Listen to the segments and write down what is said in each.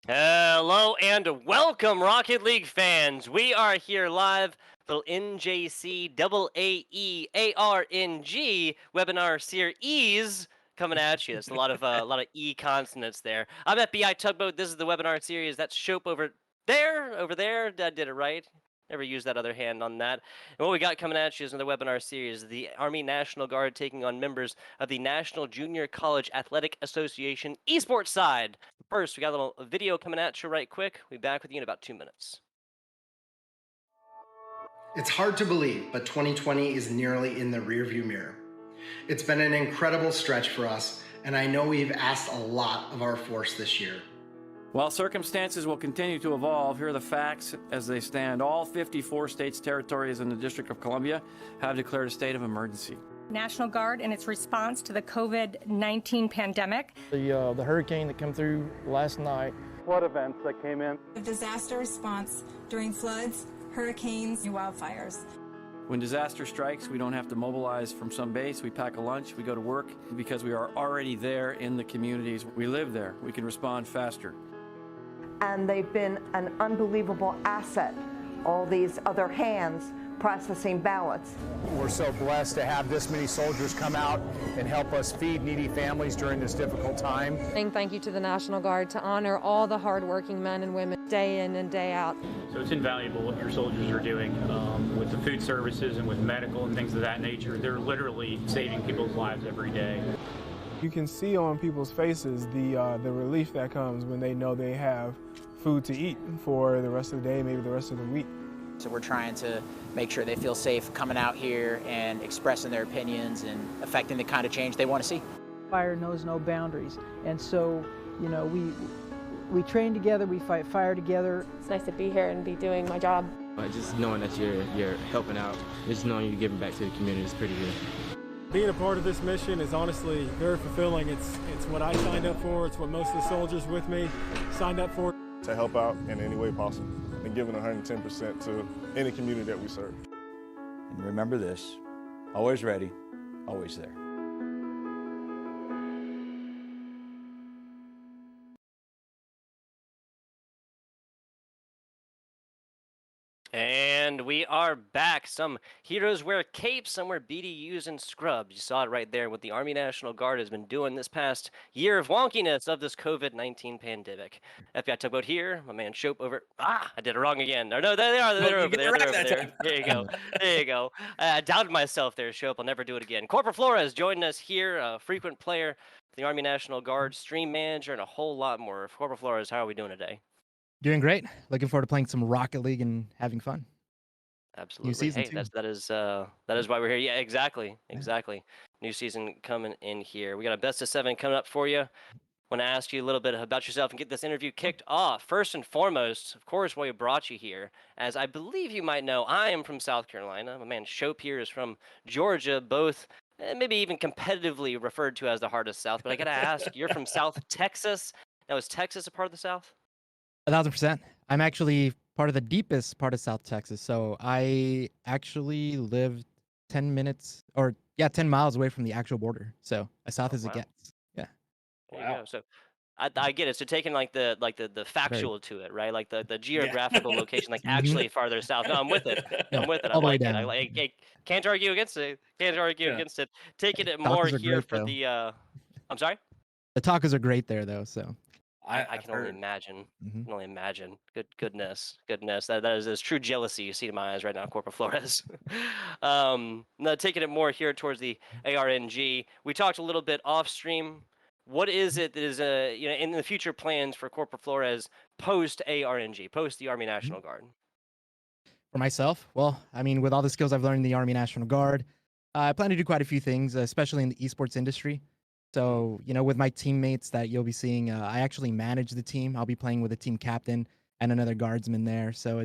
Hello and welcome, Rocket League fans. We are here live, little NJCAA ARNG webinar series coming at you. It's a lot of E consonants there. I'm FBI Tugboat. This is the webinar series. That's Shope over there. I did it right. Never used that other hand on that. And what we got coming at you is another webinar series. The Army National Guard taking on members of the National Junior College Athletic Association Esports side. First, we got a little video coming at you right quick. We'll be back with you in about 2 minutes. It's hard to believe, but 2020 is nearly in the rearview mirror. It's been an incredible stretch for us, and I know we've asked a lot of our force this year. While circumstances will continue to evolve, here are the facts as they stand. All 54 states, territories, and the District of Columbia have declared a state of emergency. National Guard in its response to the COVID-19 pandemic. The hurricane that came through last night. Flood events that came in. Disaster response during floods, hurricanes, and wildfires. When disaster strikes, we don't have to mobilize from some base. We pack a lunch, we go to work because we are already there in the communities. We live there. We can respond faster. And they've been an unbelievable asset, all these other hands processing ballots. We're so blessed to have this many soldiers come out and help us feed needy families during this difficult time. Saying thank you to the National Guard to honor all the hardworking men and women day in and day out. So it's invaluable what your soldiers are doing with the food services and with medical and things of that nature. They're literally saving people's lives every day. You can see on people's faces the relief that comes when they know they have food to eat for the rest of the day, maybe the rest of the week. So we're trying to make sure they feel safe coming out here and expressing their opinions and affecting the kind of change they want to see. Fire knows no boundaries, and so, you know, we train together, we fight fire together. It's nice to be here and be doing my job. Just knowing that you're helping out, just knowing you're giving back to the community is pretty good. Being a part of this mission is honestly very fulfilling. It's what I signed up for. It's what most of the soldiers with me signed up for. To help out in any way possible and giving 110% to any community that we serve. And remember this, always ready, always there. And we are back. Some heroes wear capes, some wear BDUs and scrubs. You saw it right there what the Army National Guard has been doing this past year of wonkiness of this COVID-19 pandemic. FBI Tugboat here, my man Shope over. I did it wrong again. No, there they are. They're over there. They're over there. There you go. There you go. I doubted myself there, Shope. I'll never do it again. Corporal Flores joining us here, a frequent player, the Army National Guard, stream manager, and a whole lot more. Corporal Flores, how are we doing today? Doing great. Looking forward to playing some Rocket League and having fun. Absolutely. New season hey, too. that is why we're here. Yeah, exactly. New season coming in here. We got a best of 7 coming up for you. Want to ask you a little bit about yourself and get this interview kicked off. First and foremost, of course, why we brought you here, as I believe you might know, I am from South Carolina. My man Shope here is from Georgia, both maybe even competitively referred to as the heart of the South. But I got to ask, you're from South Texas. Now, is Texas a part of the South? 1,000%. I'm actually part of the deepest part of South Texas. So I actually live 10 miles away from the actual border. So as south as it gets. Yeah. Wow. So I get it. So taking like the factual to it, right? Like the geographical location, like actually farther south. No, I'm with it. I'm with it. I like it. I can't argue against it. Against it. Taking it more here for the I'm sorry? The tacos are great there though, so I can only imagine. Can only imagine. Goodness. That is true jealousy you see in my eyes right now, Corporal Flores. Now taking it more here towards the ARNG. We talked a little bit off stream. What is it that is in the future plans for Corporal Flores post ARNG, post the Army National Guard? For myself, well, I mean, with all the skills I've learned in the Army National Guard, I plan to do quite a few things, especially in the esports industry. So, with my teammates that you'll be seeing, I actually manage the team. I'll be playing with a team captain and another guardsman there. So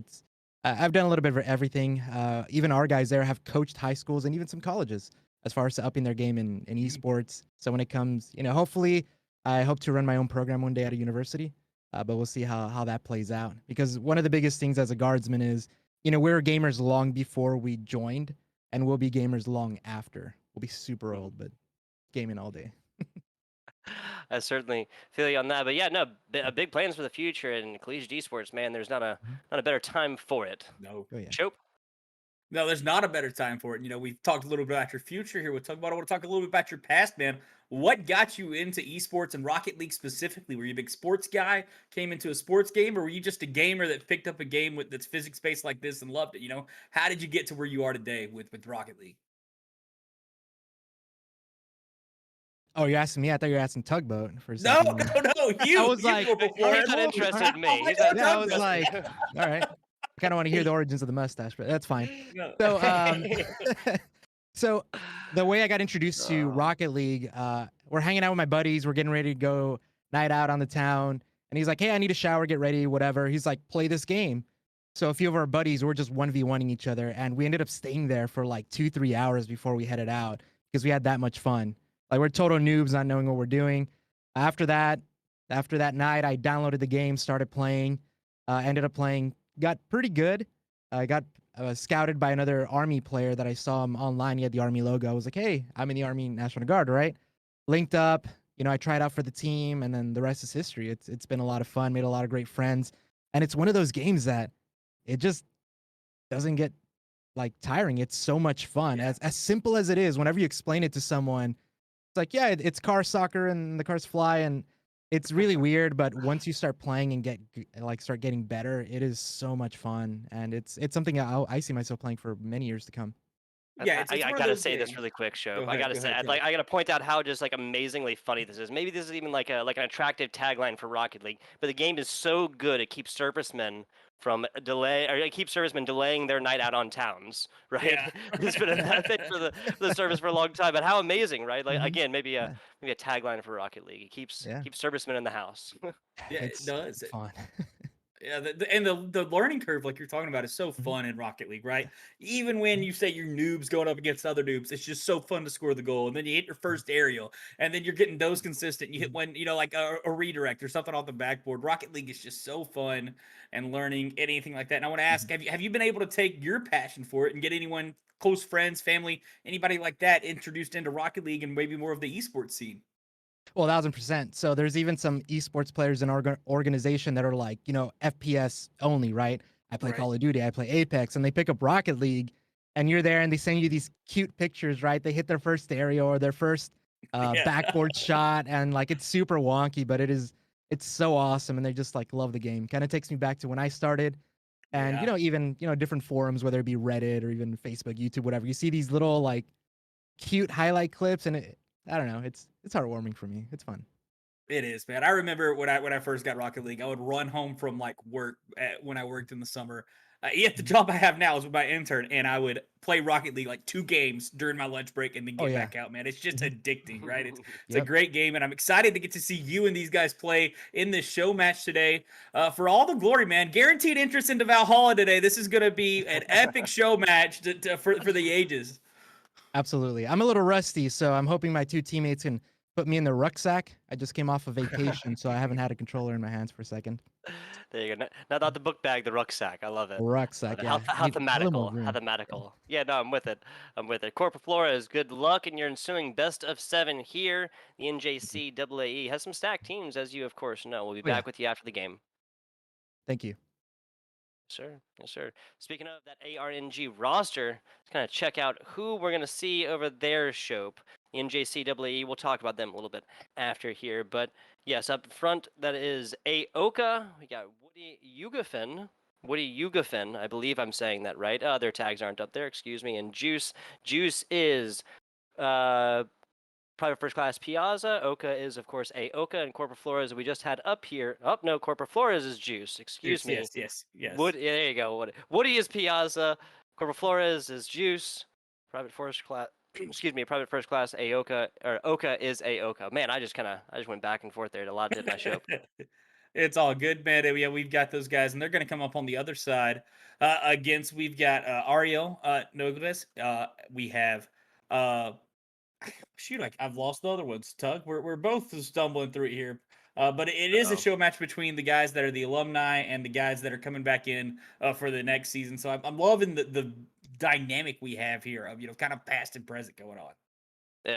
I've done a little bit of everything. Even our guys there have coached high schools and even some colleges as far as upping their game in esports. So when it comes, hopefully I hope to run my own program one day at a university, but we'll see how that plays out. Because one of the biggest things as a guardsman is, we were gamers long before we joined, and we'll be gamers long after. We'll be super old, but gaming all day. I certainly feel you on that. But yeah, no, big plans for the future and collegiate esports, man. There's not a better time for it. No. Oh yeah. Chope. No, there's not a better time for it. We've talked a little bit about your future here. I want to talk a little bit about your past, man. What got you into esports and Rocket League specifically? Were you a big sports guy, came into a sports game, or were you just a gamer that picked up a game that's physics-based like this and loved it? How did you get to where you are today with Rocket League? Oh, you're asking me? I thought you were asking Tugboat for a No, second. no, you. I was like, he's not interested in me. He's not yeah, I was like, all right. I kind of want to hear the origins of the mustache, but that's fine. No. So, so the way I got introduced to Rocket League, we're hanging out with my buddies. We're getting ready to go night out on the town. And he's like, hey, I need a shower, get ready, whatever. He's like, play this game. So a few of our buddies were just 1v1ing each other. And we ended up staying there for like 2-3 hours before we headed out because we had that much fun. Like, we're total noobs, not knowing what we're doing. After that night, I downloaded the game, started playing, ended up playing, got pretty good. I got scouted by another Army player that I saw him online. He had the Army logo. I was like, hey, I'm in the Army National Guard, right? Linked up, I tried out for the team, and then the rest is history. It's been a lot of fun, made a lot of great friends. And it's one of those games that it just doesn't get, like, tiring. It's so much fun. Yeah. As simple as it is, whenever you explain it to someone, it's like, yeah, it's car soccer and the cars fly, and it's really weird, but once you start playing and start getting better, it is so much fun, and it's something I see myself playing for many years to come. Yeah, I gotta say this really quick, show. I gotta say, I gotta point out how just like amazingly funny this is. Maybe this is even like an attractive tagline for Rocket League, but the game is so good it keeps servicemen from it keeps servicemen delaying their night out on towns, right? Yeah. It's been a thing for the service for a long time, but how amazing, right? Like again, maybe a tagline for Rocket League. It keeps servicemen in the house. Yeah, it does. It's fun. Yeah, the learning curve, like you're talking about, is so fun in Rocket League, right? Even when you say you're noobs going up against other noobs, it's just so fun to score the goal. And then you hit your first aerial, and then you're getting those consistent. You hit one, like a redirect or something off the backboard. Rocket League is just so fun and learning anything like that. And I want to ask, have you been able to take your passion for it and get anyone, close friends, family, anybody like that introduced into Rocket League and maybe more of the esports scene? Well, 1000%. So there's even some esports players in our organization that are like, FPS only, right? I play Call of Duty, I play Apex, and they pick up Rocket League, and you're there, and they send you these cute pictures, right? They hit their first aerial or their first backboard shot, and like it's super wonky, but it's so awesome, and they just like love the game. Kind of takes me back to when I started, and even different forums, whether it be Reddit or even Facebook, YouTube, whatever. You see these little like cute highlight clips, and I don't know. It's heartwarming for me. It's fun. It is, man. I remember when I first got Rocket League, I would run home from like work when I worked in the summer. Yet the job I have now is with my intern, and I would play Rocket League like 2 games during my lunch break and then get back out, man. It's just addicting, right? It's a great game, and I'm excited to get to see you and these guys play in this show match today. For all the glory, man. Guaranteed interest into Valhalla today. This is going to be an epic show match for the ages. Absolutely. I'm a little rusty, so I'm hoping my 2 teammates can put me in the rucksack. I just came off a vacation, so I haven't had a controller in my hands for a second. There you go. Not the book bag, the rucksack. I love it. Rucksack, How thematical. How thematical. Yeah, no, I'm with it. Corporal Flores, good luck in your ensuing best of 7 here. The NJCAA has some stacked teams, as you, of course, know. We'll be back with you after the game. Thank you. Sure. Yes, sir. Speaking of that ARNG roster, let's kind of check out who we're going to see over their show. The NJCAA, we'll talk about them a little bit after here. But yes, up front, that is Aoka. We got Woody Yugafin, I believe I'm saying that right. Their tags aren't up there, excuse me. And Juice. Juice is Private First Class Piazza. Oka is, of course, Aoka, and Corporal Flores we just had up here. Oh, no, Corporal Flores is Juice. Excuse me. Yes. There you go. Woody is Piazza. Corporal Flores is Juice. Private First Class. Excuse me, Private First Class Aoka, or Oka is Aoka. Man, I just went back and forth there a lot, didn't I, show? It's all good, man. Yeah, we've got those guys, and they're going to come up on the other side we've got Ariel Nogres. We have I've lost the other ones. Tug, we're both stumbling through it here. But it is a show match between the guys that are the alumni and the guys that are coming back in for the next season. So I'm loving the dynamic we have here of kind of past and present going on.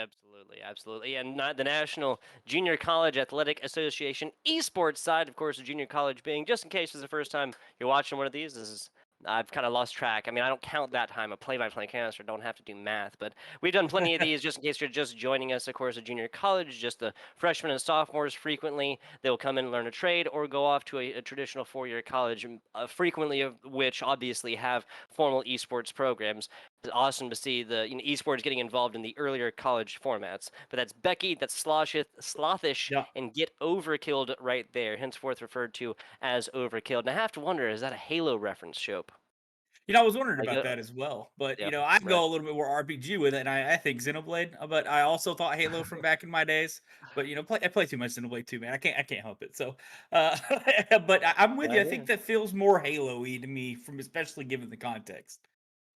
Absolutely, absolutely. And not the National Junior College Athletic Association esports side, of course, the junior college being, just in case this is the first time you're watching one of these, this is, I've kind of lost track. I mean, I don't count that time. A play-by-play caster, don't have to do math, but we've done plenty of these just in case you're just joining us. Of course, a junior college, just the freshmen and sophomores frequently, they'll come in and learn a trade or go off to a traditional four-year college, frequently of which obviously have formal esports programs. It's awesome to see the esports getting involved in the earlier college formats. But that's Becky, that's Slothish, and Get Overkilled right there, henceforth referred to as Overkilled. And I have to wonder, is that a Halo reference, Shope? I was wondering Like, about that as well, but yeah, I right. go a little bit more RPG with it, and I think Xenoblade, but I also thought Halo from back in my days. But I play too much Xenoblade too, man. I can't help it. So, but I'm with you. I think that feels more Halo-y to me, from especially given the context.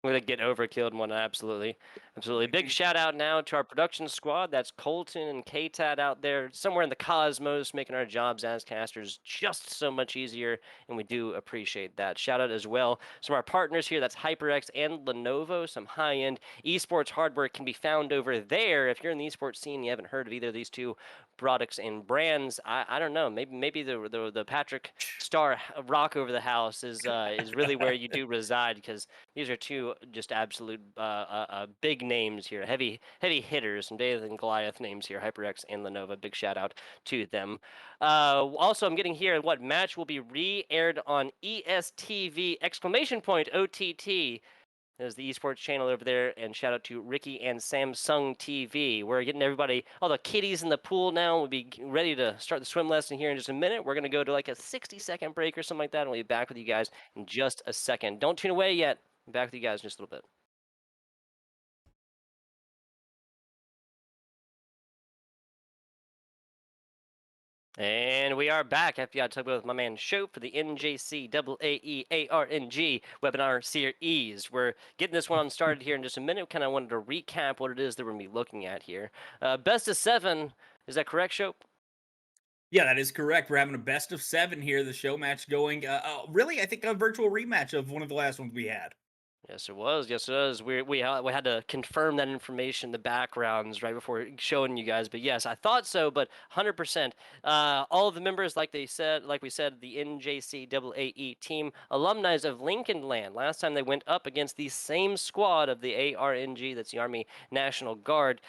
We're gonna get overkilled one, absolutely. Absolutely. Big shout out now to our production squad. That's Colton and K-Tad out there somewhere in the cosmos, making our jobs as casters just so much easier, and we do appreciate that. Shout out as well some of our partners here. That's HyperX and Lenovo. Some high-end esports hardware can be found over there. If you're in the esports scene, you haven't heard of either of these two products and brands, I don't know. Maybe the Patrick Star rock over the house is really where you do reside, because these are two just absolute big names here, heavy hitters, some David and Goliath names here. HyperX and Lenovo, big shout out to them. Also, I'm getting here what match will be re-aired on ESTV OTT. There's the esports channel over there, and shout out to Ricky and Samsung TV. We're getting everybody, all the kiddies in the pool now. We'll be ready to start the swim lesson here in just a minute. We're going to go to like a 60-second break or something like that, and we'll be back with you guys in just a second. Don't tune away yet. I'm back with you guys in just a little bit. And we are back. FBI talk with my man Shope for the NJCAAE ARNG webinar series. We're getting this one started here in just a minute. Kind of wanted to recap what it is that we're going to be looking at here. Best of 7, is that correct, Shope? Yeah, that is correct. We're having a best of 7 here. The show match going. Really, I think a virtual rematch of one of the last ones we had. Yes, it was. Yes, it was. We had to confirm that information, the backgrounds, right before showing you guys. But yes, I thought so. But 100%, all of the members, like we said, the NJCAAE team, alumni of Lincoln Land. Last time they went up against the same squad of the ARNG, that's the Army National Guard.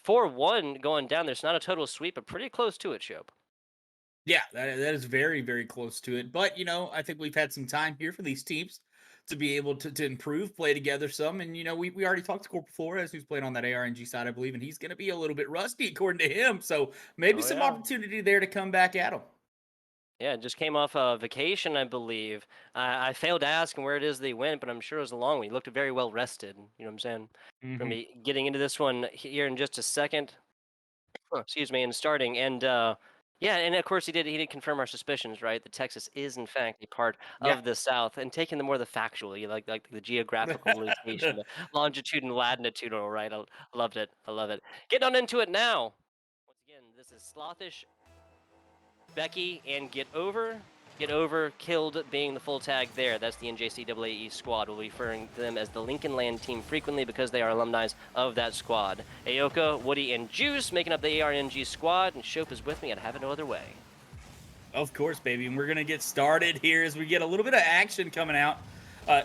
4-1 going down there. It's not a total sweep, but pretty close to it, Shope. Yeah, that is very, very close to it. But, I think we've had some time here for these teams to be able to improve, play together some. And, we already talked to Corporal Flores, who's playing on that ARNG side, I believe, and he's going to be a little bit rusty, according to him. So maybe some opportunity there to come back at him. Yeah, just came off a vacation, I believe. I failed to ask him where it is they went, but I'm sure it was a long one. He looked very well rested. You know what I'm saying? We're going to be getting into this one here in just a second. Excuse me, and starting. And yeah, and of course he did confirm our suspicions, right? That Texas is in fact a part of the South, and taking the more the factual, like the geographical location, the longitude and latitudinal, right? I loved it. I love it. Getting on into it now. Once again, this is Slothish, Becky, and Get Over, Killed being the full tag there. That's the NJCAAE squad. We'll be referring to them as the Lincoln Land team frequently because they are alumni of that squad. Aoka, Woody, and Juice making up the ARNG squad, and Shope is with me. I'd have it no other way. Of course, baby. And we're going to get started here as we get a little bit of action coming out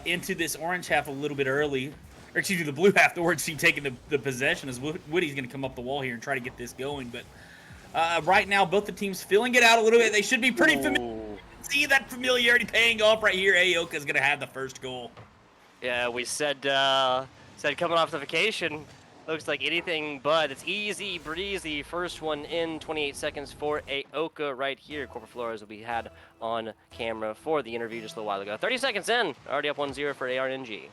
into this orange half a little bit early. Or excuse me, the blue half, the orange team taking the possession as Woody's going to come up the wall here and try to get this going. But right now, both the teams filling it out a little bit. They should be pretty familiar. See that familiarity paying off right here. Aoka's going to have the first goal. Yeah, we said coming off the vacation, looks like anything but. It's easy breezy. First one in 28 seconds for Aoka right here. Corporal Flores will be had on camera for the interview just a little while ago. 30 seconds in, already up 1-0 for ARNG.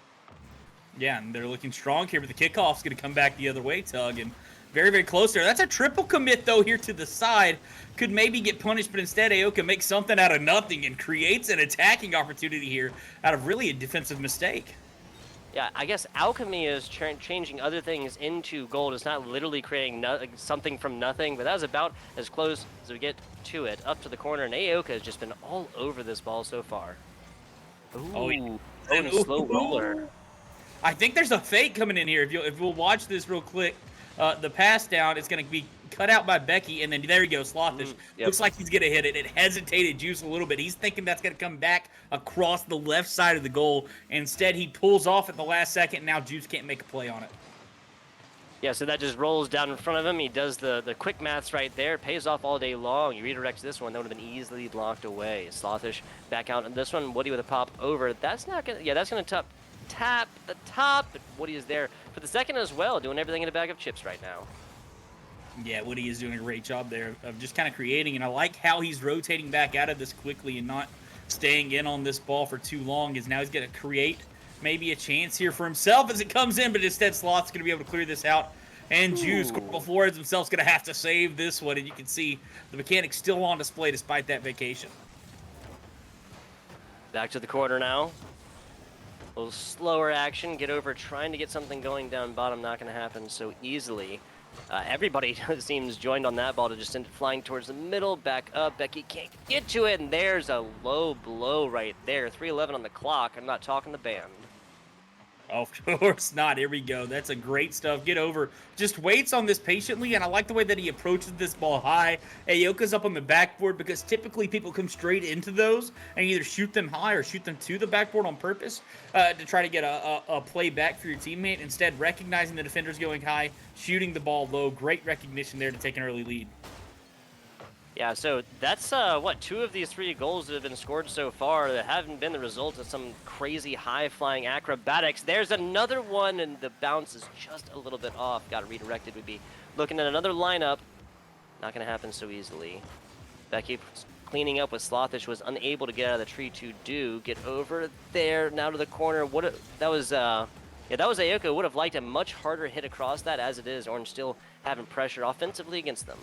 Yeah, and they're looking strong here, but the kickoff's going to come back the other way, Tug, and very, very close there. That's a triple commit, though, here to the side. Could maybe get punished, but instead Aoka makes something out of nothing and creates an attacking opportunity here out of really a defensive mistake. Yeah, I guess Alchemy is changing other things into gold. It's not literally creating something from nothing, but that was about as close as we get to it. Up to the corner, and Aoka has just been all over this ball so far. Ooh, slow roller. I think there's a fake coming in here. If we'll watch this real quick, the pass down. It's going to be cut out by Becky, and then there you go, Slothish. Looks like he's going to hit it. It hesitated Juice a little bit. He's thinking that's going to come back across the left side of the goal. Instead, he pulls off at the last second, and now Juice can't make a play on it. Yeah, so that just rolls down in front of him. He does the quick maths right there. Pays off all day long. He redirects this one. That would have been easily blocked away. Slothish back out on this one. Woody with a pop over. That's not going to... Yeah, that's going to tap the top. But Woody is there for the second as well, doing everything in a bag of chips right now. Yeah, Woody is doing a great job there of just kind of creating. And I like how he's rotating back out of this quickly and not staying in on this ball for too long, as now he's going to create maybe a chance here for himself as it comes in, but instead Sloth's going to be able to clear this out. And Juice, Corporal Flores himself's going to have to save this one, and you can see the mechanic's still on display despite that vacation. Back to the corner now. A little slower action. Get over trying to get something going down bottom. Not going to happen so easily. Everybody seems joined on that ball to just send it flying towards the middle. Back up. Becky can't get to it, and there's a low blow right there. 3:11 on the clock. I'm not talking the band. Of course not. Here we go. That's a great stuff. Get over. Just waits on this patiently, and I like the way that he approaches this ball high. Ayoka's up on the backboard because typically people come straight into those and either shoot them high or shoot them to the backboard on purpose to try to get a play back for your teammate. Instead, recognizing the defender's going high, shooting the ball low. Great recognition there to take an early lead. Yeah, so that's, what, 2 of these 3 goals that have been scored so far that haven't been the result of some crazy high-flying acrobatics. There's another one, and the bounce is just a little bit off. Got redirected. We'd be looking at another lineup. Not going to happen so easily. Becky cleaning up with Slothish, was unable to get out of the tree to do. Get over there, now to the corner. That was Ayoka. Would have liked a much harder hit across that. As it is, Orange still having pressure offensively against them.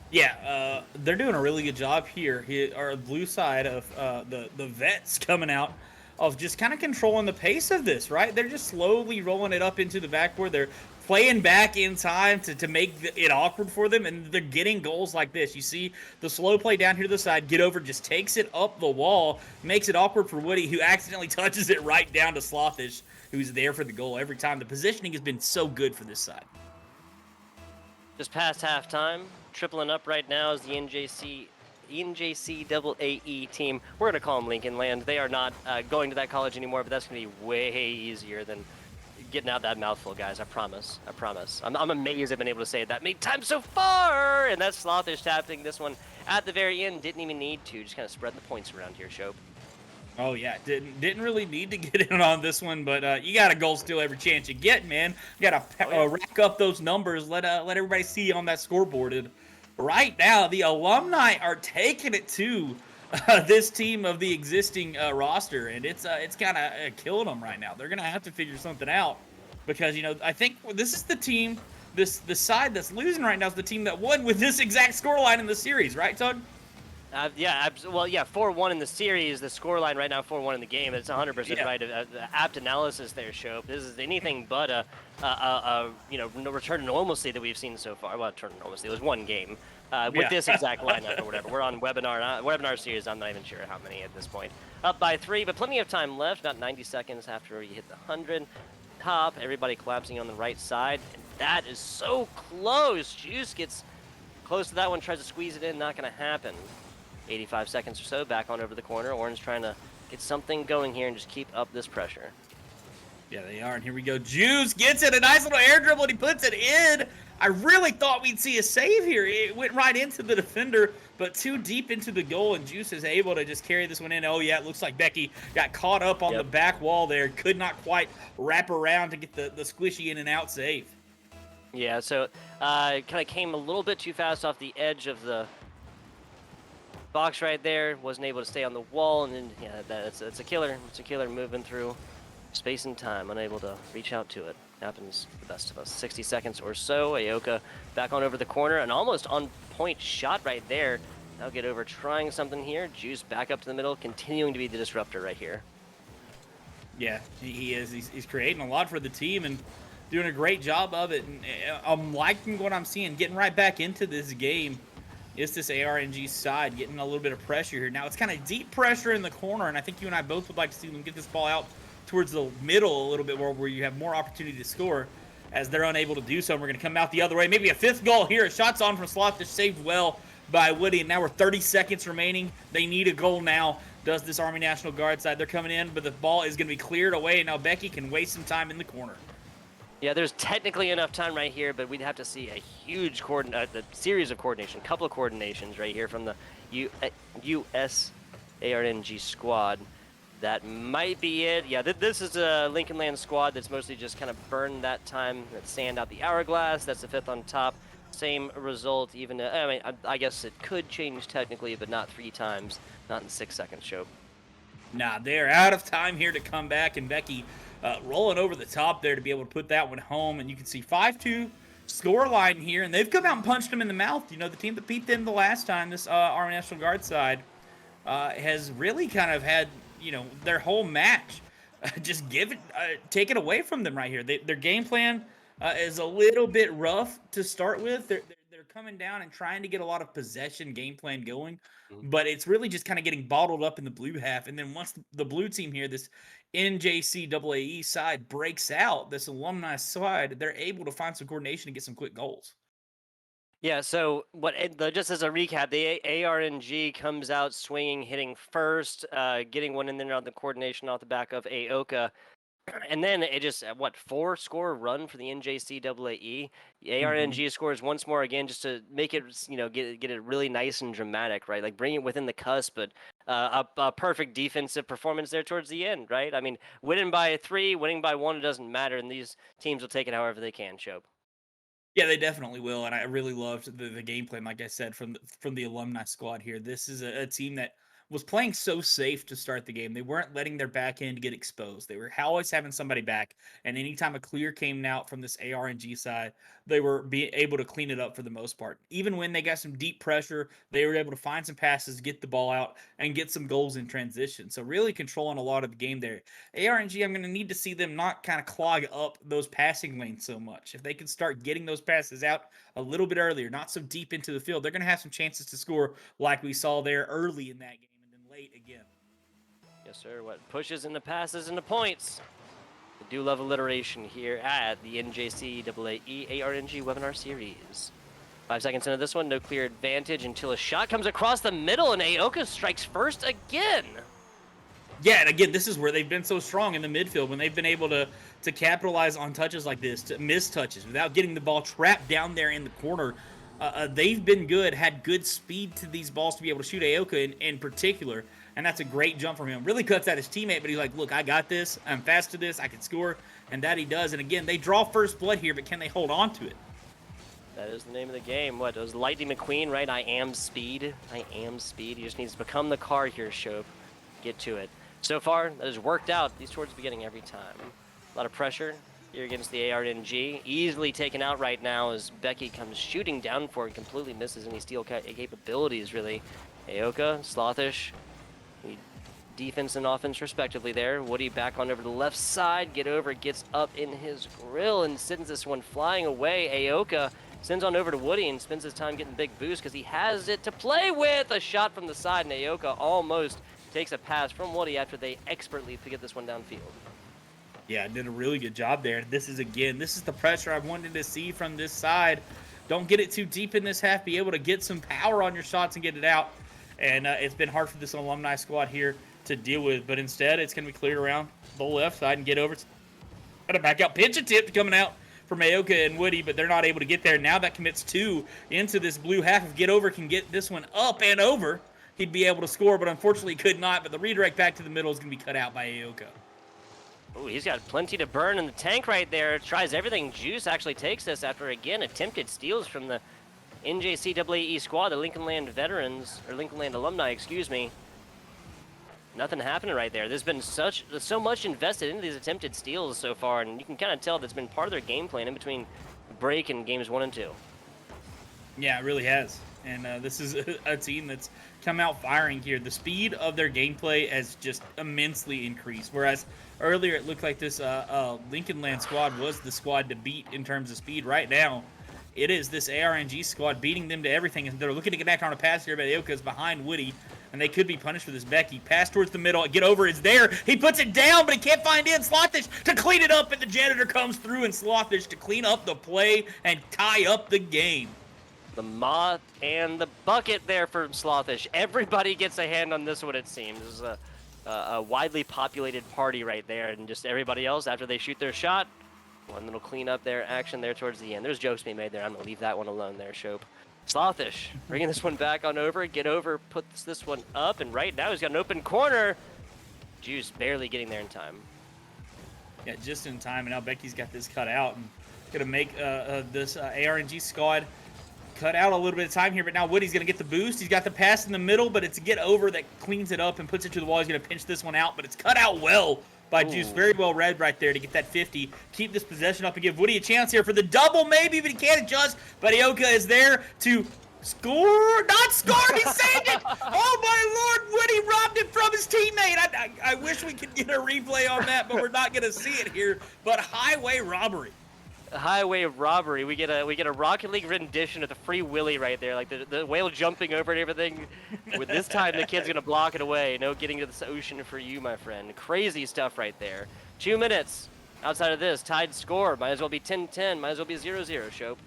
Yeah, they're doing a really good job here. Our blue side of the vets coming out of just kind of controlling the pace of this, right? They're just slowly rolling it up into the backboard. They're playing back in time to make it awkward for them, and they're getting goals like this. You see the slow play down here to the side. Get over, just takes it up the wall, makes it awkward for Woody, who accidentally touches it right down to Slothish, who's there for the goal every time. The positioning has been so good for this side. Just past halftime. Tripling up right now is the NJCAAE team. We're going to call them Lincoln Land. They are not going to that college anymore, but that's going to be way easier than getting out that mouthful, guys. I promise. I promise. I'm amazed I've been able to say it that many times so far. And that's Slothish tapping this one at the very end. Didn't even need to. Just kind of spread the points around here, Shope. Oh, yeah. Didn't really need to get in on this one, but you got to goal steal every chance you get, man. You got to rack up those numbers. Let everybody see on that scoreboard. And right now, the Alumni are taking it to this team of the existing roster, and it's kind of killing them right now. They're going to have to figure something out because, I think this is the team, the side that's losing right now is the team that won with this exact scoreline in the series, right, Tug? Yeah, well, yeah, 4-1 in the series. The scoreline right now, 4-1 in the game. It's 100% right. Apt analysis there, Shope. This is anything but a return to normalcy that we've seen so far. Well, return to normalcy. It was one game with this exact lineup or whatever. We're on webinar series. I'm not even sure how many at this point. Up by 3, but plenty of time left. About 90 seconds after you hit the 100. Top, everybody collapsing on the right side. And that is so close. Juice gets close to that one, tries to squeeze it in. Not going to happen. 85 seconds or so, back on over the corner. Orange trying to get something going here and just keep up this pressure. Yeah, they are, and here we go. Juice gets it, a nice little air dribble, and he puts it in. I really thought we'd see a save here. It went right into the defender, but too deep into the goal, and Juice is able to just carry this one in. Oh, yeah, it looks like Becky got caught up on the back wall there. Could not quite wrap around to get the squishy in and out save. Yeah, so kind of came a little bit too fast off the edge of the box right there, wasn't able to stay on the wall, and then it's a killer. It's a killer moving through space and time, unable to reach out to it. Happens to the best of us. 60 seconds or so. Ayoka back on over the corner, an almost on point shot right there. Now get over trying something here. Juice back up to the middle, continuing to be the disruptor right here. Yeah, he is. He's creating a lot for the team and doing a great job of it. And I'm liking what I'm seeing, getting right back into this game. It's this ARNG side getting a little bit of pressure here. Now, it's kind of deep pressure in the corner, and I think you and I both would like to see them get this ball out towards the middle a little bit more where you have more opportunity to score. as they're unable to do so. And we're going to come out the other way. Maybe a 5th goal here. A shot's on from Slothish, saved well by Woody, and now we're 30 seconds remaining. They need a goal now. Does this Army National Guard side? They're coming in, but the ball is going to be cleared away, and now Becky can waste some time in the corner. Yeah, there's technically enough time right here, but we'd have to see a huge series of coordination, couple of coordinations right here from the USARNG squad. That might be it. Yeah, this is a Lincoln Land squad that's mostly just kind of burned that time, that sand out the hourglass. That's the 5th on top. Same result, even, I mean, I guess it could change technically, but not 3 times, not in 6 seconds, Show. Nah, they're out of time here to come back, and Becky rolling over the top there to be able to put that one home. And you can see 5-2 score line here, and they've come out and punched them in the mouth. You know, the team that beat them the last time, this Army National Guard side, has really kind of had, you know, their whole match just taken away from them right here. Their game plan is a little bit rough to start with. They're coming down and trying to get a lot of possession game plan going, but it's really just kind of getting bottled up in the blue half. And then once the blue team here, this NJCAAE side breaks out, this alumni side, they're able to find some coordination and get some quick goals. Yeah, so just as a recap, the ARNG comes out swinging, hitting first, getting one in there on the coordination off the back of Aoka. And then it just, 4-score run for the NJCAAE. ARNG scores once more again just to make it, you know, get it really nice and dramatic, right? Like bring it within the cusp, but a perfect defensive performance there towards the end, right? I mean, winning by 3, winning by 1, it doesn't matter, and these teams will take it however they can, Shope. Yeah, they definitely will, and I really loved the game plan, like I said, from the alumni squad here. This is a team that was playing so safe to start the game. They weren't letting their back end get exposed. They were always having somebody back, and anytime a clear came out from this ARNG side, they were able to clean it up for the most part. Even when they got some deep pressure, they were able to find some passes, get the ball out, and get some goals in transition. So really controlling a lot of the game there. ARNG, I'm going to need to see them not kind of clog up those passing lanes so much. If they can start getting those passes out a little bit earlier, not so deep into the field, they're going to have some chances to score like we saw there early in that game. Late again. Yes, sir. What pushes into passes into points. We do love alliteration here at the NJCAAE ARNG webinar series. 5 seconds into this one, no clear advantage until a shot comes across the middle, and Aoka strikes first again. Yeah, and again, this is where they've been so strong in the midfield when they've been able to capitalize on touches like this, to miss touches without getting the ball trapped down there in the corner. They've been good, had good speed to these balls to be able to shoot Aoka in particular, and that's a great jump from him. Really cuts out his teammate, but he's like, look, I got this. I'm fast to this. I can score, and that he does. And again, they draw first blood here, but can they hold on to it? That is the name of the game. What, it was Lightning McQueen, right? I am speed. I am speed. He just needs to become the car here, Shope. Get to it. So far, that has worked out. These towards the beginning every time. A lot of pressure here against the ARNG. Easily taken out right now as Becky comes shooting down for it, completely misses any steal capabilities, really. Aoka, Slothish, defense and offense respectively there. Woody back on over to the left side, get over, gets up in his grill and sends this one flying away. Aoka sends on over to Woody and spends his time getting the big boost because he has it to play with. A shot from the side, and Aoka almost takes a pass from Woody after they expertly get this one downfield. Yeah, did a really good job there. This is the pressure I wanted to see from this side. Don't get it too deep in this half. Be able to get some power on your shots and get it out. And it's been hard for this alumni squad here to deal with. But instead, it's going to be cleared around the left side and get over. Got a back out pinch attempt coming out from Aoka and Woody, but they're not able to get there. Now that commits 2 into this blue half. If Get Over can get this one up and over, he'd be able to score, but unfortunately could not. But the redirect back to the middle is going to be cut out by Aoka. Oh, he's got plenty to burn in the tank right there. Tries everything. Juice actually takes this after, again, attempted steals from the NJCAAE squad, the Lincoln Land veterans, or Lincoln Land alumni, excuse me. Nothing happening right there. There's been so much invested into these attempted steals so far, and you can kind of tell that's been part of their game plan in between break and games 1 and 2. Yeah, it really has. And this is a team that's come out firing here. The speed of their gameplay has just immensely increased. Whereas earlier it looked like this Lincoln Land squad was the squad to beat in terms of speed. Right now, it is this ARNG squad beating them to everything. And they're looking to get back on a pass here, but Aoka is behind Woody. and they could be punished for this. Becky, pass towards the middle, get over is there. He puts it down, but he can't find in. Slothish to clean it up, and the janitor comes through, and Slothish to clean up the play and tie up the game. The moth and the bucket there for Slothish. Everybody gets a hand on this one, it seems. This is a widely populated party right there, and just everybody else, after they shoot their shot, one little clean up there, action there towards the end. There's jokes being made there. I'm going to leave that one alone there, Shope. Slothish bringing this one back on over. Get over, puts this one up, and right now he's got an open corner. Juice barely getting there in time. Yeah, just in time, and now Becky's got this cut out and going to make this ARNG squad cut out a little bit of time here, but now Woody's going to get the boost. He's got the pass in the middle, but it's a get over that cleans it up and puts it to the wall. He's going to pinch this one out, but it's cut out well by Juice. Very well read right there to get that 50. Keep this possession up and give Woody a chance here for the double maybe, but he can't adjust. But Ioka is there to score. Not score! He saved it! Oh my Lord! Woody robbed it from his teammate. I wish we could get a replay on that, but we're not going to see it here. But highway robbery. Highway robbery. We get a Rocket League rendition of the Free Willy right there, like the whale jumping over and everything. With this time, the kid's gonna block it away. No getting to this ocean for you, my friend. Crazy stuff right there. 2 minutes. Outside of this, tied score. Might as well be 10-10. Might as well be 0-0, Shope.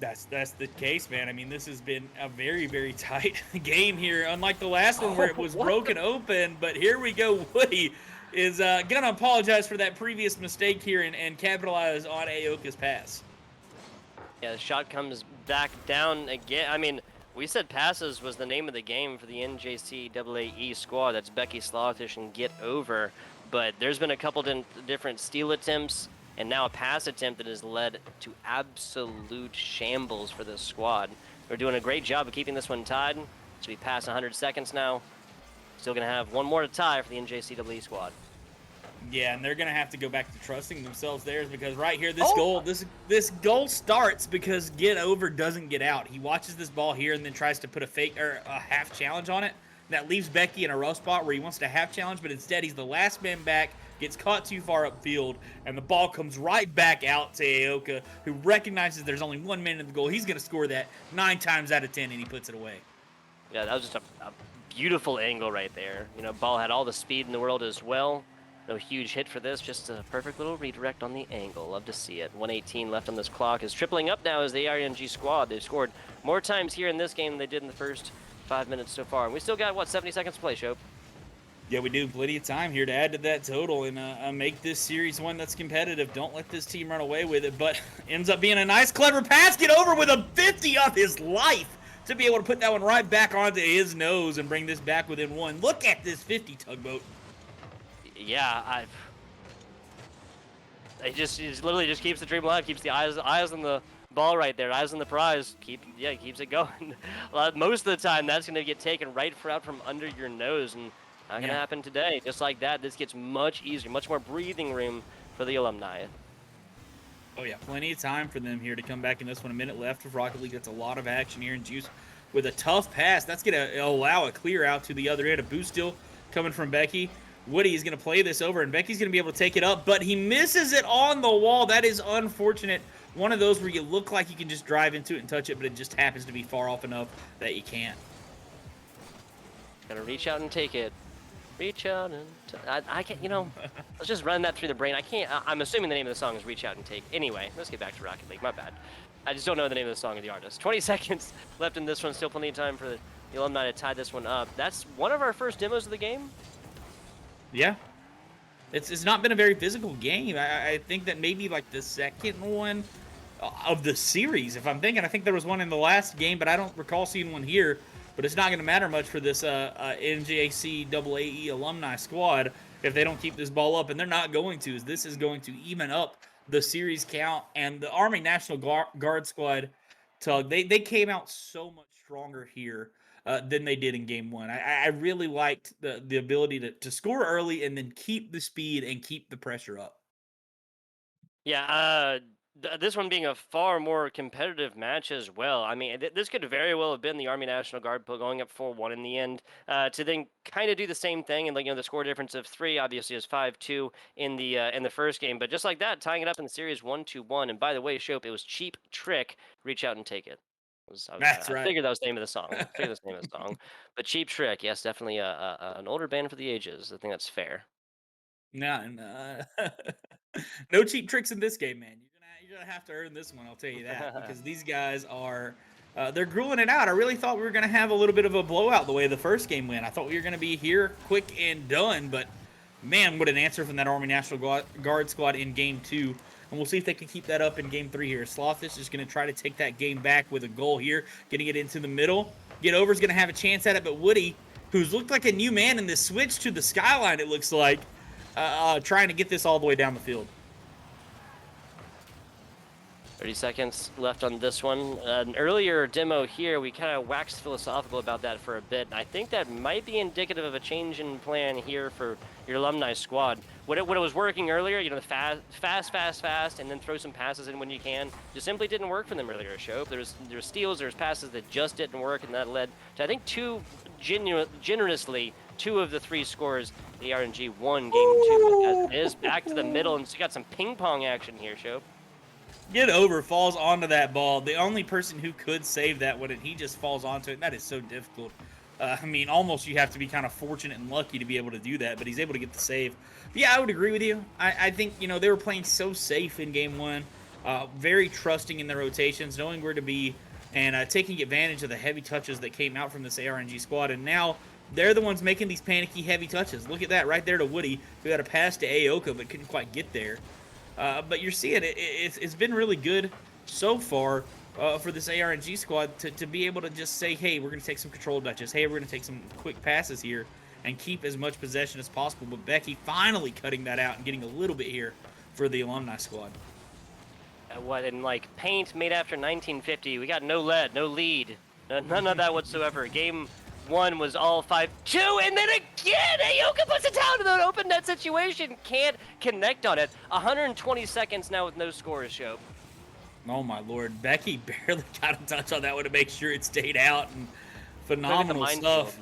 That's the case, man. I mean, this has been a very, very tight game here, unlike the last one where it was broken open. But here we go. Woody is going to apologize for that previous mistake here and capitalize on Aoka's pass. Yeah, the shot comes back down again. I mean, we said passes was the name of the game for the NJCAA squad. That's Becky, Slothish, and Get Over. But there's been a couple different steal attempts and now a pass attempt that has led to absolute shambles for this squad. We're doing a great job of keeping this one tied. So we pass 100 seconds now. Still going to have one more to tie for the NJCAA squad. Yeah, and they're going to have to go back to trusting themselves there because right here, this goal starts because Get Over doesn't get out. He watches this ball here and then tries to put a fake or a half challenge on it. That leaves Becky in a rough spot where he wants to half challenge, but instead he's the last man back, gets caught too far upfield, and the ball comes right back out to Aoka, who recognizes there's only 1 minute in the goal. He's going to score that 9 times out of 10, and he puts it away. Yeah, that was just a beautiful angle right there. You know, ball had all the speed in the world as well. No huge hit for this, just a perfect little redirect on the angle. Love to see it. 118 left on this clock. Is tripling up now as the RNG squad. They've scored more times here in this game than they did in the first 5 minutes so far. And we still got, what, 70 seconds to play, Shope? Yeah, we do. Plenty of time here to add to that total and make this series one that's competitive. Don't let this team run away with it, but ends up being a nice, clever pass. Get Over with a 50 of his life to be able to put that one right back onto his nose and bring this back within 1. Look at this 50 tugboat. Yeah, it literally just keeps the dream alive, keeps the eyes on the ball right there, eyes on the prize. Keeps it going. Most of the time, that's going to get taken right out from under your nose, and not going to happen today. Just like that, this gets much easier, much more breathing room for the Alumni. Oh yeah, plenty of time for them here to come back in this one. A minute left of Rocket League. That's a lot of action here, and Juice with a tough pass. That's going to allow a clear out to the other end. A boost still coming from Becky. Woody is going to play this over, and Becky's going to be able to take it up, but he misses it on the wall. That is unfortunate. One of those where you look like you can just drive into it and touch it, but it just happens to be far off enough that you can't. Gotta reach out and take it. Reach out and I can't, you know, let's just run that through the brain. I'm assuming the name of the song is Reach Out and Take. Anyway, let's get back to Rocket League. My bad. I just don't know the name of the song or the artist. 20 seconds left in this one. Still plenty of time for the Alumni to tie this one up. That's one of our first demos of the game. Yeah. It's not been a very physical game. I think that maybe like the second one of the series, if I'm thinking. I think there was one in the last game, but I don't recall seeing one here. But it's not going to matter much for this NJCAA Alumni squad if they don't keep this ball up, and they're not going to. This is going to even up the series count. And the Army National Guard squad, Tug, they came out so much stronger here than they did in game one. I really liked the ability to score early and then keep the speed and keep the pressure up. Yeah, this one being a far more competitive match as well. I mean, this could very well have been the Army National Guard going up 4-1 in the end, to then kind of do the same thing, and the score difference of 3 obviously is 5-2 in the first game, but just like that, tying it up in the series 1-1. And by the way, Shope, it was Cheap Trick. Reach Out and Take It. That's I right. figured that was the name of the song. I figured that's the name of the song. But Cheap Trick, yes, definitely an older band for the ages. I think that's fair. Nah, no cheap tricks in this game, man. You're gonna have to earn this one. I'll tell you that because these guys are they're grueling it out. I really thought we were gonna have a little bit of a blowout the way the first game went. I thought we were gonna be here quick and done, but man, what an answer from that Army National Guard squad in game 2. And we'll see if they can keep that up in game 3 here. Slothish is going to try to take that game back with a goal here, getting it into the middle. Get Over's going to have a chance at it, but Woody, who's looked like a new man in this switch to the skyline, it looks like, trying to get this all the way down the field. 30 seconds left on this one. An earlier demo here, we kind of waxed philosophical about that for a bit. I think that might be indicative of a change in plan here for your alumni squad. When it was working earlier, you know, the fast, and then throw some passes in when you can, just simply didn't work for them earlier. Show there was steals, there was passes that just didn't work, and that led to, I think, generously, 2 of the 3 scores the RNG won game 2. As it is back to the middle, and so you got some ping pong action here, Show. Get Over falls onto that ball. The only person who could save that one, and he just falls onto it. And that is so difficult. I mean, almost you have to be kind of fortunate and lucky to be able to do that, but he's able to get the save. But yeah, I would agree with you. I think, you know, they were playing so safe in game 1, very trusting in their rotations, knowing where to be, and taking advantage of the heavy touches that came out from this ARNG squad. And now they're the ones making these panicky heavy touches. Look at that right there to Woody, who had a pass to Aoka but couldn't quite get there. But you're seeing it's been really good so far for this ARNG squad to be able to just say, hey, we're going to take some control touches. Hey, we're going to take some quick passes here and keep as much possession as possible. But Becky finally cutting that out and getting a little bit here for the alumni squad. What, in like paint made after 1950, we got no lead, no lead, none of that whatsoever. Game 1 was all 5-2, and then again, Aoka puts it down to an open net situation. Can't connect on it. 120 seconds now with no scores, Show. Oh my lord, Becky barely got a touch on that one to make sure it stayed out, and phenomenal stuff.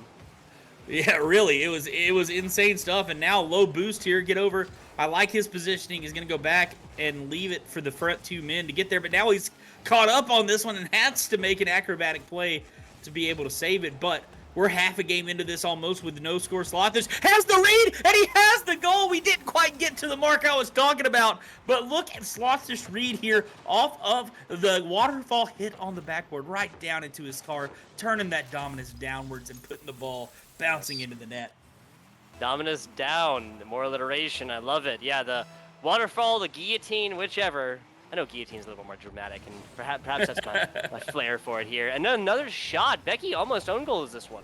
Yeah, really, it was insane stuff. And now low boost here, Get Over. I like his positioning. He's going to go back and leave it for the front 2 men to get there, but now he's caught up on this one and has to make an acrobatic play to be able to save it. But we're half a game into this almost with no score. Slothish has the read, and he has the goal. We didn't quite get to the mark I was talking about, but look at Slothish's read here off of the waterfall hit on the backboard, right down into his car, turning that Dominus downwards and putting the ball bouncing into the net. Dominus down, more alliteration, I love it. Yeah, the waterfall, the guillotine, whichever. I know guillotine's a little more dramatic, and perhaps that's my flair for it here. And another shot. Becky almost own goal is this one.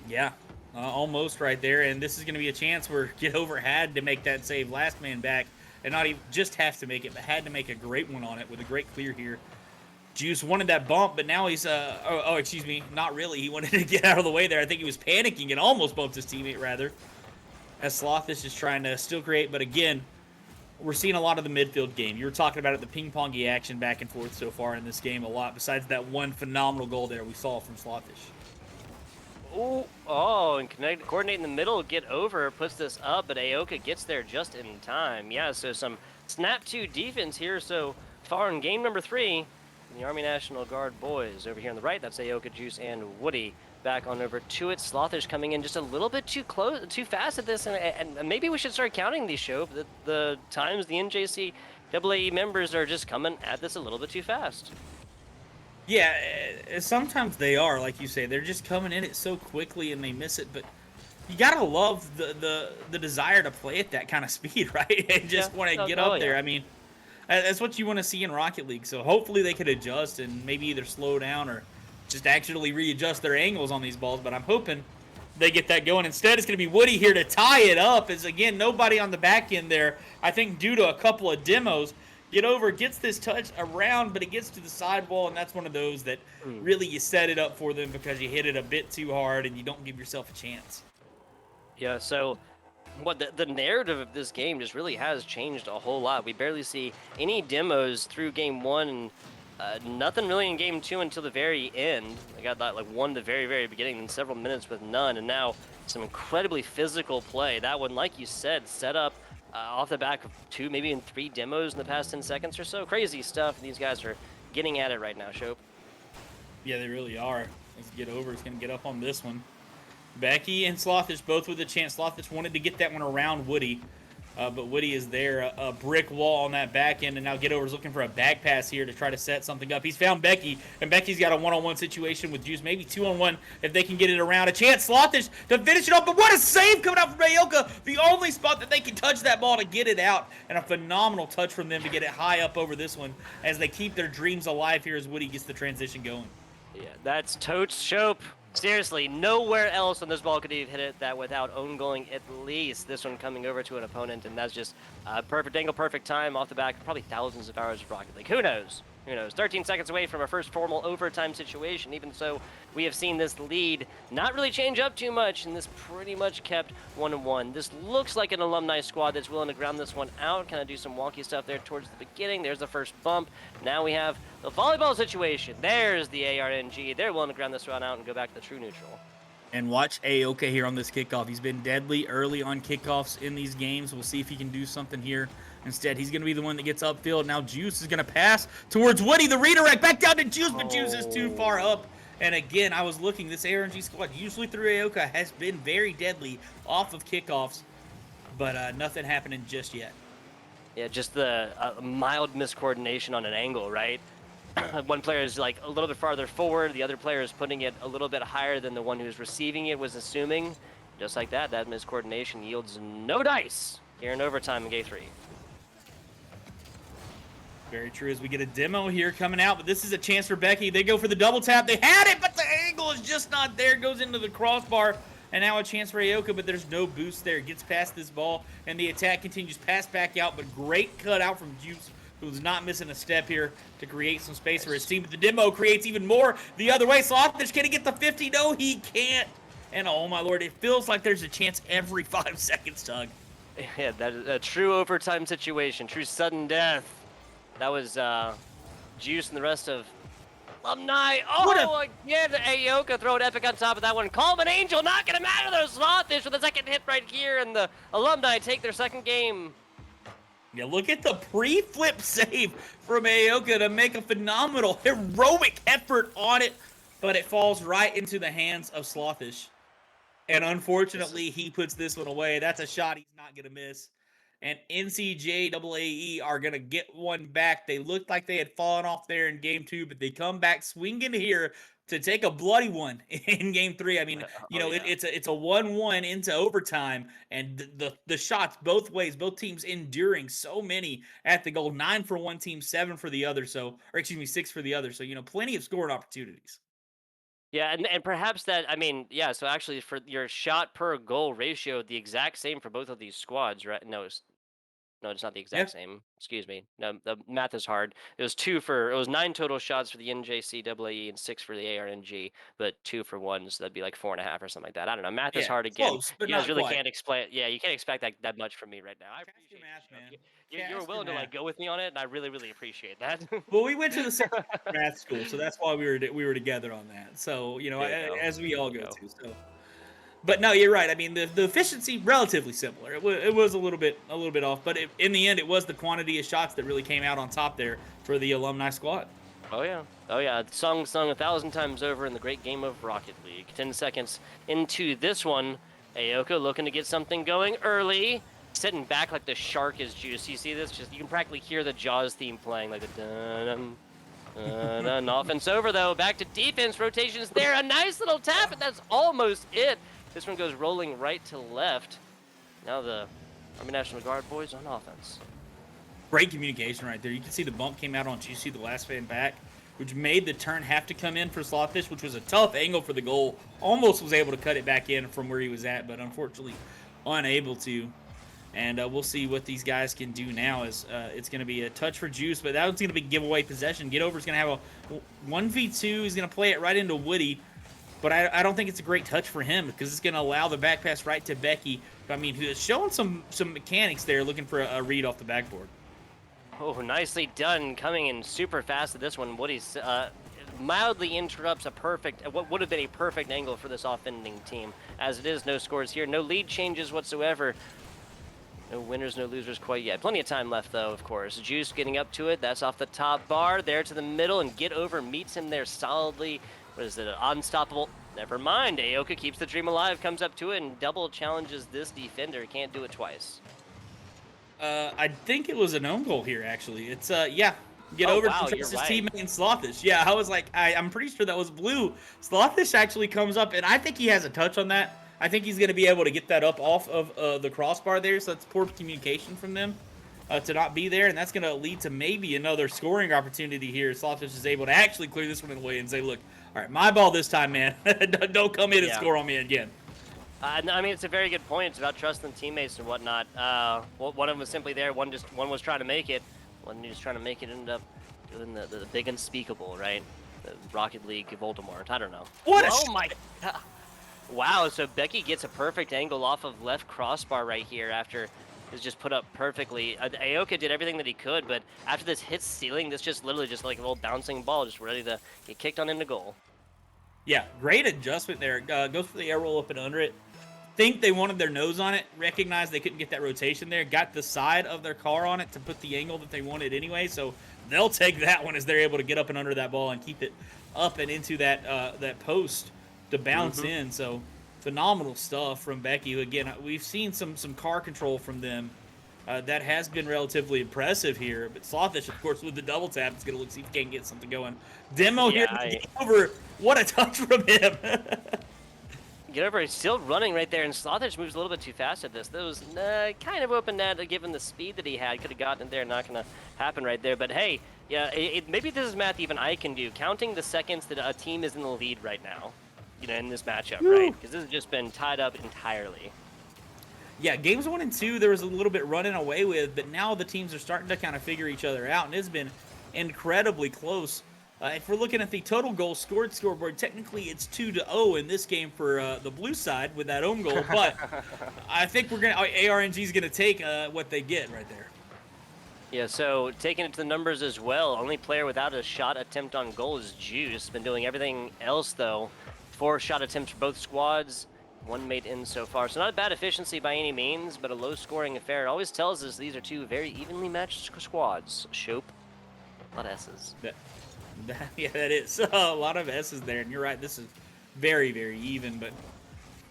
Yeah, almost right there. And this is going to be a chance where Get Over had to make that save, last man back, and not even just have to make it, but had to make a great one on it with a great clear here. Juice wanted that bump, but now he's, excuse me, not really. He wanted to get out of the way there. I think he was panicking and almost bumped his teammate, rather. As Slothish is trying to still create, but again, we're seeing a lot of the midfield game. You were talking about it, the ping-pongy action back and forth so far in this game a lot, besides that one phenomenal goal there we saw from Slothish. Oh, and coordinate in the middle, Get Over, puts this up, but Aoka gets there just in time. Yeah, so some snap 2 defense here so far in game number 3. The Army National Guard boys over here on the right, that's Aoka, Juice, and Woody. Back on over to it. Slothish coming in just a little bit too fast at this, and maybe we should start counting these, Show, the times the NJCAA members are just coming at this a little bit too fast. Yeah, sometimes they are, like you say. They're just coming in it so quickly and they miss it, but you gotta love the desire to play at that kind of speed, right? And just want to get up there. I mean, that's what you want to see in Rocket League, so hopefully they could adjust and maybe either slow down or just actually readjust their angles on these balls, but I'm hoping they get that going. Instead, it's going to be Woody here to tie it up, as again, nobody on the back end there. I think due to a couple of demos, Get Over gets this touch around, but it gets to the sidewall, and that's one of those that really you set it up for them because you hit it a bit too hard and you don't give yourself a chance. Yeah, so what the narrative of this game just really has changed a whole lot. We barely see any demos through game 1, and nothing really in game 2 until the very end. I got that like one at the very, very beginning, and several minutes with none, and now some incredibly physical play. That one, like you said, set up off the back of 2, maybe in 3 demos in the past 10 seconds or so. Crazy stuff. These guys are getting at it right now, Shope. Yeah, they really are. Let's get over. He's going to get up on this one. Becky and Slothish both with a chance. Slothish wanted to get that one around Woody, but Woody is there. A brick wall on that back end, and now Get Over's looking for a back pass here to try to set something up. He's found Becky, and Becky's got a one-on-one situation with Juice, maybe 2-on-1 if they can get it around. A chance, Slothish to finish it off, but what a save coming out from Aoka! The only spot that they can touch that ball to get it out, and a phenomenal touch from them to get it high up over this one as they keep their dreams alive here as Woody gets the transition going. Yeah, that's totes Shope. Seriously, nowhere else on this ball could he hit it that without own goaling at least. This one coming over to an opponent, and that's just perfect angle, perfect time off the back. Probably thousands of hours of Rocket League. Who knows? Who knows? 13 seconds away from our first formal overtime situation. Even so, we have seen this lead not really change up too much, and this pretty much kept 1-1. This looks like an Alumni squad that's willing to ground this one out, kind of do some wonky stuff there towards the beginning. There's the first bump. Now we have the volleyball situation. There's the ARNG. They're willing to ground this one out and go back to the true neutral. And watch Aoka here on this kickoff. He's been deadly early on kickoffs in these games. We'll see if he can do something here. Instead, he's going to be the one that gets upfield. Now Juice is going to pass towards Woody. The redirect back down to Juice, but Juice is too far up. And again, I was looking, this ARNG squad, usually through Aoka, has been very deadly off of kickoffs, but nothing happening just yet. Yeah, just the mild miscoordination on an angle, right? One player is like a little bit farther forward, the other player is putting it a little bit higher than the one who's receiving it was assuming. Just like that, that miscoordination yields no dice here in overtime in Game 3. Very true, as we get a demo here coming out, but this is a chance for Becky. They go for the double tap. They had it, but the angle is just not there. Goes into the crossbar, and now a chance for Aoka, but there's no boost there. Gets past this ball, and the attack continues. Pass back out, but great cut out from Juice, who's not missing a step here to create some space for his team. But the demo creates even more the other way. Slothish, can he get the 50? No, he can't. And oh my lord, it feels like there's a chance every 5 seconds, Tug. Yeah, that is a true overtime situation, true sudden death. That was Juice and the rest of Alumni. Oh, again, Aoka throwing epic on top of that one. Coleman Angel knocking him out of those Slothish with a second hit right here, and the Alumni take their second game. Yeah, look at the pre-flip save from Aoka to make a phenomenal, heroic effort on it, but it falls right into the hands of Slothish. And unfortunately, he puts this one away. That's a shot he's not going to miss. And NJCAAE are going to get one back. They looked like they had fallen off there in Game 2, but they come back swinging here to take a bloody one in Game 3. I mean, you know, it's a 1-1 into overtime, and the shots both ways, both teams enduring so many at the goal. 9 for one team, 7 for the other. So, or excuse me, 6 for the other. So, you know, plenty of scoring opportunities. Yeah, and perhaps that, I mean, yeah, so actually for your shot per goal ratio, the exact same for both of these squads, right? No, it's not the exact same. Excuse me. No, the math is hard. It was 9 total shots for the NJCAA and 6 for the ARNG, but 2 for 1, so that'd be like 4.5 or something like that. I don't know. Math is hard again. Close, but You guys not really quite. can't explain. Yeah, you can't expect that much from me right now. I appreciate math, man. you were willing to like go with me on it, and I really, really appreciate that. Well, we went to the same math school, so that's why we were together on that. So, you know, as we all go to. So, but no, you're right. I mean, the efficiency relatively similar. It was a little bit off, but in the end, it was the quantity of shots that really came out on top there for the Alumni squad. Oh yeah. Sung 1,000 times over in the great game of Rocket League. 10 seconds into this one, Aoka looking to get something going early. Sitting back like the shark is Juice. You see this? Just you can practically hear the Jaws theme playing, like the dun dun dun. Offense over though. Back to defense. Rotations there. A nice little tap, and that's almost it. This one goes rolling right to left. Now the Army National Guard boys on offense. Great communication right there. You can see the bump came out on Juicy, the last man back, which made the turn have to come in for Slothish, which was a tough angle for the goal. Almost was able to cut it back in from where he was at, but unfortunately unable to. And we'll see what these guys can do now. As it's going to be a touch for Juice, but that was going to be giveaway possession. Get Over's going to have a 1v2. He's going to play it right into Woody. But I don't think it's a great touch for him because it's going to allow the back pass right to Becky. I mean, who is showing some mechanics there, looking for a read off the backboard. Oh, nicely done. Coming in super fast at this one. Woody's mildly interrupts what would have been a perfect angle for this offending team. As it is, no scores here, no lead changes whatsoever. No winners, no losers quite yet. Plenty of time left, though, of course. Juice getting up to it. That's off the top bar. There to the middle, and Get Over meets him there solidly. What is it? Unstoppable. Never mind. Aoka keeps the dream alive, comes up to it, and double challenges this defender. Can't do it twice. I think it was an own goal here, actually. It's, yeah. Get Oh, over wow, to you're his right. teammate in Slothish. Yeah, I was like, I'm pretty sure that was blue. Slothish actually comes up, and I think he has a touch on that. I think he's going to be able to get that up off of the crossbar there, so that's poor communication from them to not be there, and that's going to lead to maybe another scoring opportunity here. Slothish is able to actually clear this one away and say, look, all right, my ball this time, man. Don't come in and score on me again. I mean, it's a very good point. It's about trusting teammates and whatnot. One of them was simply there. One was trying to make it. One who was trying to make it ended up doing the big unspeakable, right? The Rocket League Voldemort. I don't know. What? Oh my God. Wow. So Becky gets a perfect angle off of left crossbar right here after it's just put up perfectly. Aoka did everything that he could, but after this hits ceiling, this just literally just like a little bouncing ball, just ready to get kicked on into goal. Yeah, great adjustment there. Goes for the air roll up and under it. Think they wanted their nose on it, recognized they couldn't get that rotation there, got the side of their car on it to put the angle that they wanted anyway, so they'll take that one as they're able to get up and under that ball and keep it up and into that that post to bounce in. So phenomenal stuff from Becky, who, again, we've seen some car control from them. That has been relatively impressive here, but Slothish, of course, with the double tap, is going to look see if he can get something going. Demo here, Get Over. What a touch from him. Get Over, he's still running right there, and Slothish moves a little bit too fast at this. That was kind of open net, given the speed that he had. Could have gotten in there, not going to happen right there. But hey, yeah, maybe this is math even I can do. Counting the seconds that a team is in the lead right now, you know, in this matchup, right? Because this has just been tied up entirely. Yeah, games 1 and 2, there was a little bit running away with, but now the teams are starting to kind of figure each other out, and it's been incredibly close. If we're looking at the total goals scored scoreboard, technically it's 2-0 in this game for the blue side with that own goal, but I think ARNG is going to take what they get right there. Yeah, so taking it to the numbers as well, only player without a shot attempt on goal is Juice. Been doing everything else, though. 4 shot attempts for both squads, 1 made in so far. So not a bad efficiency by any means, but a low-scoring affair. It always tells us these are 2 very evenly matched squads. Shope, a lot of S's. Yeah, that is a lot of S's there, and you're right, this is very, very even, but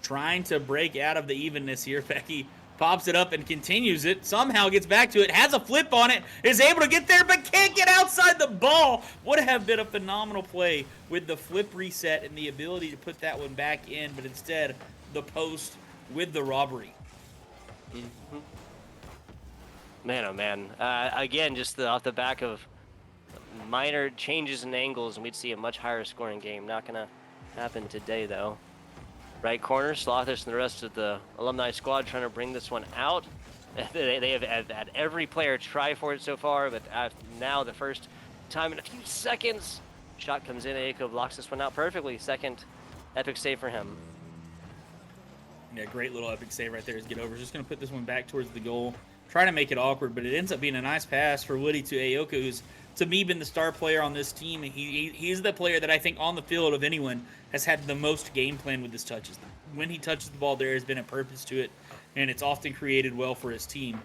trying to break out of the evenness here. Becky pops it up and continues it, somehow gets back to it, has a flip on it, is able to get there, but can't get outside the ball. Would have been a phenomenal play with the flip reset and the ability to put that one back in, but instead, the post with the robbery. Man, oh man. Again, just off the back of minor changes in angles, and we'd see a much higher scoring game. Not going to happen today, though. Right corner, Slothish and the rest of the Alumni squad trying to bring this one out. They have had every player try for it so far, but now the first time in a few seconds, shot comes in. Aiko blocks this one out perfectly. Second epic save for him. Yeah, great little epic save right there as Get Over. Just going to put this one back towards the goal. Try to make it awkward, but it ends up being a nice pass for Woody to Aoka, who's, to me, been the star player on this team. He's the player that I think on the field of anyone has had the most game plan with his touches. When he touches the ball, there has been a purpose to it, and it's often created well for his team.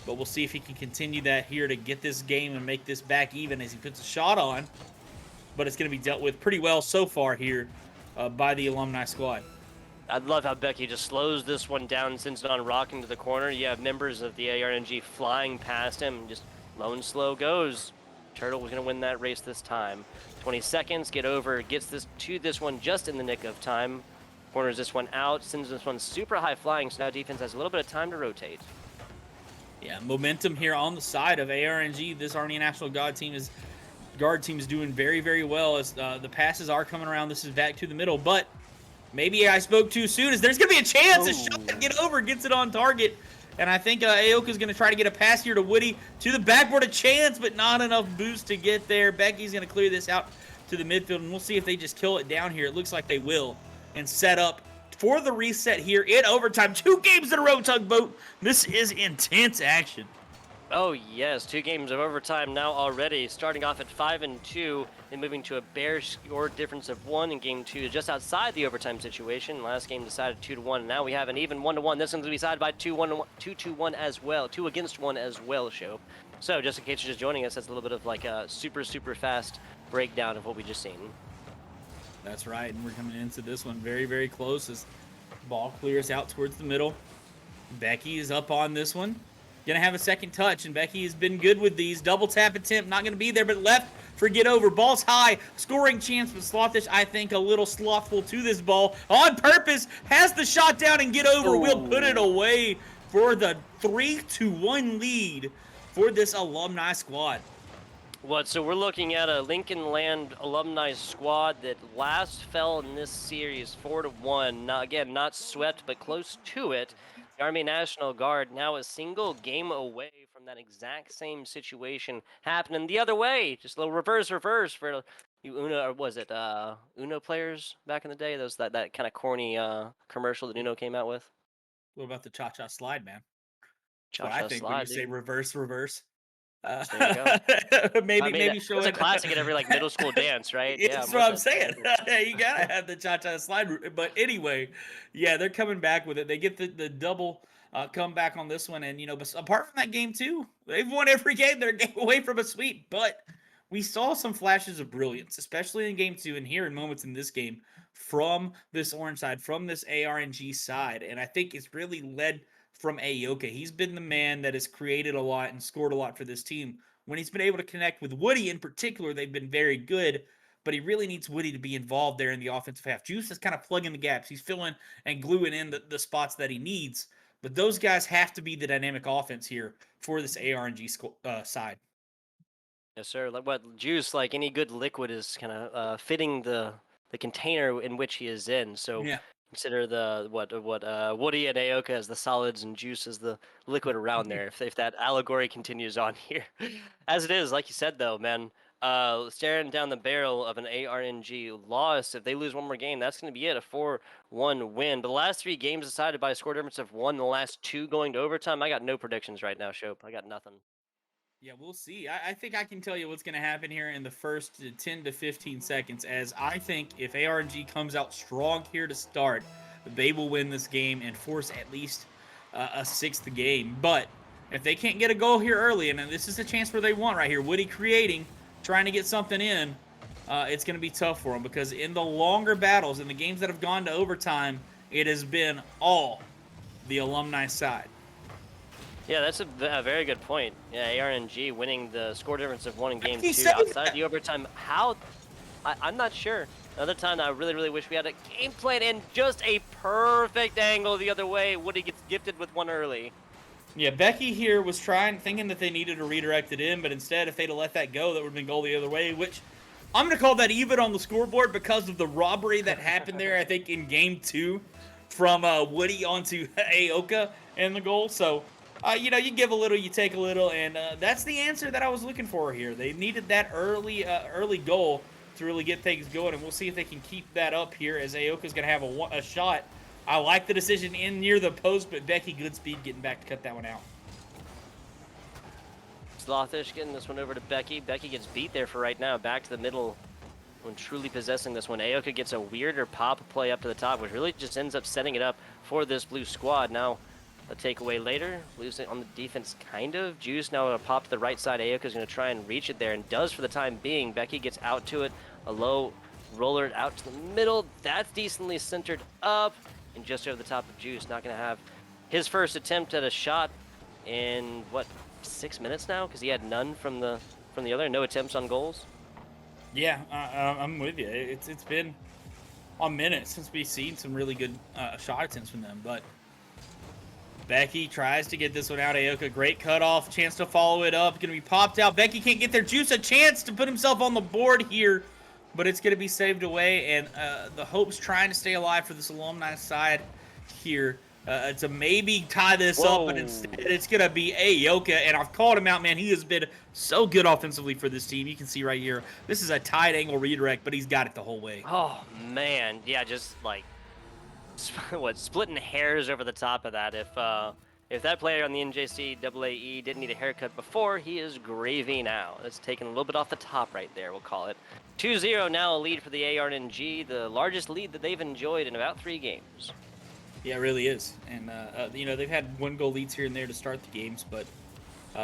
But we'll see if he can continue that here to get this game and make this back even as he puts a shot on. But it's going to be dealt with pretty well so far here by the Alumni squad. I love how Becky just slows this one down and sends it on rocking to the corner. You have members of the ARNG flying past him, and just low and slow goes. Turtle was going to win that race this time. 20 seconds, Get Over, gets this one just in the nick of time. Corners this one out, sends this one super high flying, so now defense has a little bit of time to rotate. Yeah, momentum here on the side of ARNG. This Army National Guard team is doing very, very well as the passes are coming around. This is back to the middle, but maybe I spoke too soon as there's going to be a chance. A shot to Get Over, gets it on target. And I think Aoka is going to try to get a pass here to Woody to the backboard. A chance, but not enough boost to get there. Becky's going to clear this out to the midfield, and we'll see if they just kill it down here. It looks like they will, and set up for the reset here in overtime. 2 games in a row, Tugboat. This is intense action. Oh yes, 2 games of overtime now already. Starting off at 5-2, and moving to a bare score difference of 1 in game 2, just outside the overtime situation. Last game decided 2-1. Now we have an even 1-1. This one's gonna be decided by 2-1 as well, 2 against 1 as well. Show. So just in case you're just joining us, that's a little bit of like a super fast breakdown of what we just seen. That's right, and we're coming into this one very close as ball clears out towards the middle. Becky is up on this one. Gonna have a second touch, and Becky has been good with these. Double tap attempt, not gonna be there, but left for get over. Ball's high, scoring chance, but Slothish, I think, a little slothful to this ball. On purpose, has the shot down and get over. We'll put it away for the 3-1 lead for this Alumni squad. So we're looking at a Lincoln Land Alumni squad that last fell in this series 4-1. Now, again, not swept, but close to it. The Army National Guard now a single game away from that exact same situation happening the other way. Just a little reverse for you Uno, or was it Uno players back in the day? Those that kind of corny commercial that Uno came out with. What about the cha-cha slide, man? That's what Cha-cha I think slide, when you dude. say reverse. There you go. maybe show it's it. a classic at every like middle school dance, right? Yeah, that's what I'm saying. You gotta have the cha-cha slide. But anyway, yeah, they're coming back with it. They get the double comeback on this one, and but apart from that game too, they've won every game. They're a game away from a sweep, but we saw some flashes of brilliance, especially in game 2, and here in moments in this game from this orange side, from this ARNG side, and I think it's really led from Aoka. He's been the man that has created a lot and scored a lot for this team. When he's been able to connect with Woody in particular, they've been very good, but he really needs Woody to be involved there in the offensive half. Juice is kind of plugging the gaps. He's filling and gluing in the spots that he needs, but those guys have to be the dynamic offense here for this ARNG side. Yes, sir. Like what Juice, like any good liquid, is kind of fitting the container in which he is in. So Yeah. consider the Woody and Aoka as the solids and Juice as the liquid around there. If that allegory continues on here, as it is, like you said though, man, staring down the barrel of an ARNG loss. If they lose one more game, that's going to be it, a 4-1 win. But the last 3 games decided by a score difference of 1. The last 2 going to overtime. I got no predictions right now, Shope. I got nothing. Yeah, we'll see. I think I can tell you what's going to happen here in the first 10 to 15 seconds, as I think if ARNG comes out strong here to start, they will win this game and force at least a 6th game. But if they can't get a goal here early, and this is a chance where they want right here, Woody creating, trying to get something in, it's going to be tough for them, because in the longer battles, in the games that have gone to overtime, it has been all the Alumni side. Yeah, that's a very good point. Yeah, ARNG winning the score difference of 1 in game 2 said outside the overtime. How? I'm not sure. Another time, I really wish we had a game plan and just a perfect angle the other way. Woody gets gifted with one early. Yeah, Becky here was thinking that they needed to redirect it in, but instead, if they'd have let that go, that would have been goal the other way, which I'm going to call that even on the scoreboard because of the robbery that happened there, I think, in game 2 from Woody onto Aoka in the goal. So, you give a little, you take a little, and that's the answer that I was looking for here. They needed that early goal to really get things going, and we'll see if they can keep that up here as Aoka's going to have a shot. I like the decision in near the post, but Becky Goodspeed getting back to cut that one out. Slothish getting this one over to Becky. Becky gets beat there for right now. Back to the middle when truly possessing this one. Aoka gets a weirder pop play up to the top, which really just ends up setting it up for this blue squad. Now, a takeaway later. Blues on the defense, kind of. Juice now a pop to the right side. Aoka's going to try and reach it there, and does for the time being. Becky gets out to it. A low roller out to the middle. That's decently centered up. And just over the top of Juice. Not going to have his first attempt at a shot in, 6 minutes now? Because he had none from the other. No attempts on goals. Yeah, I'm with you. It's been a minute since we've seen some really good shot attempts from them, but Becky tries to get this one out. Aoka, great cutoff. Chance to follow it up. Going to be popped out. Becky can't get there. Juice a chance to put himself on the board here, but it's going to be saved away. And the Hope's trying to stay alive for this Alumni side here to maybe tie this up, but instead it's going to be Aoka. And I've called him out, man. He has been so good offensively for this team. You can see right here. This is a tight angle redirect, but he's got it the whole way. Oh, man. Yeah, just like... splitting hairs over the top of that. If that player on the NJCAA didn't need a haircut before, he is gravy now. That's taken a little bit off the top right there, we'll call it. 2-0 now, a lead for the ARNG, the largest lead that they've enjoyed in about 3 games. Yeah, it really is. And, you know, they've had 1-goal leads here and there to start the games, but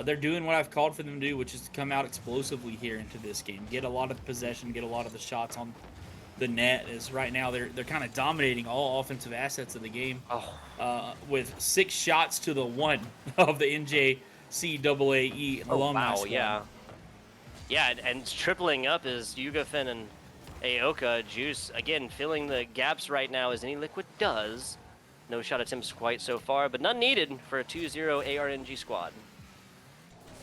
they're doing what I've called for them to do, which is to come out explosively here into this game. Get a lot of the possession, get a lot of the shots on the net. As right now they're kind of dominating all offensive assets of the game with 6 shots to the 1 of the NJCAA alumni wow, squad. Yeah, and tripling up is Yugafin and Aoka. Juice, again, filling the gaps right now as any liquid does. No shot attempts quite so far, but none needed for a 2-0 ARNG squad.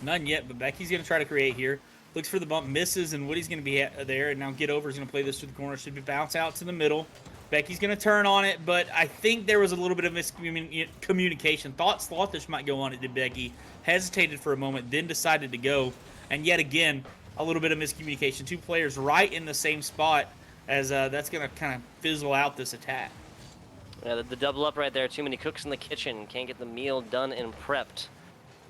None yet, but Becky's going to try to create here. Looks for the bump, misses, and Woody's going to be there. And now Get Over is going to play this to the corner. Should be bounce out to the middle. Becky's going to turn on it, but I think there was a little bit of miscommunication. Thought Slothish might go on it to Becky. Hesitated for a moment, then decided to go. And yet again, a little bit of miscommunication. 2 players right in the same spot as that's going to kind of fizzle out this attack. Yeah, the double up right there. Too many cooks in the kitchen. Can't get the meal done and prepped.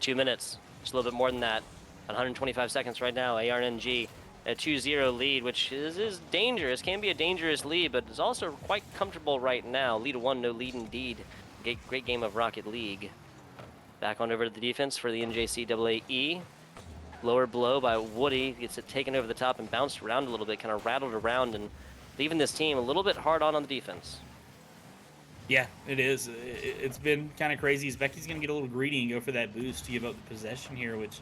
2 minutes. Just a little bit more than that. 125 seconds right now. ARNG a 2-0 lead, which is dangerous. Can be a dangerous lead, but is also quite comfortable right now. Lead 1, no lead indeed. Great game of Rocket League. Back on over to the defense for the NJCAA. Lower blow by Woody. Gets it taken over the top and bounced around a little bit, kind of rattled around and leaving this team a little bit hard on the defense. Yeah, it is. It's been kind of crazy. Becky's going to get a little greedy and go for that boost to give up the possession here, which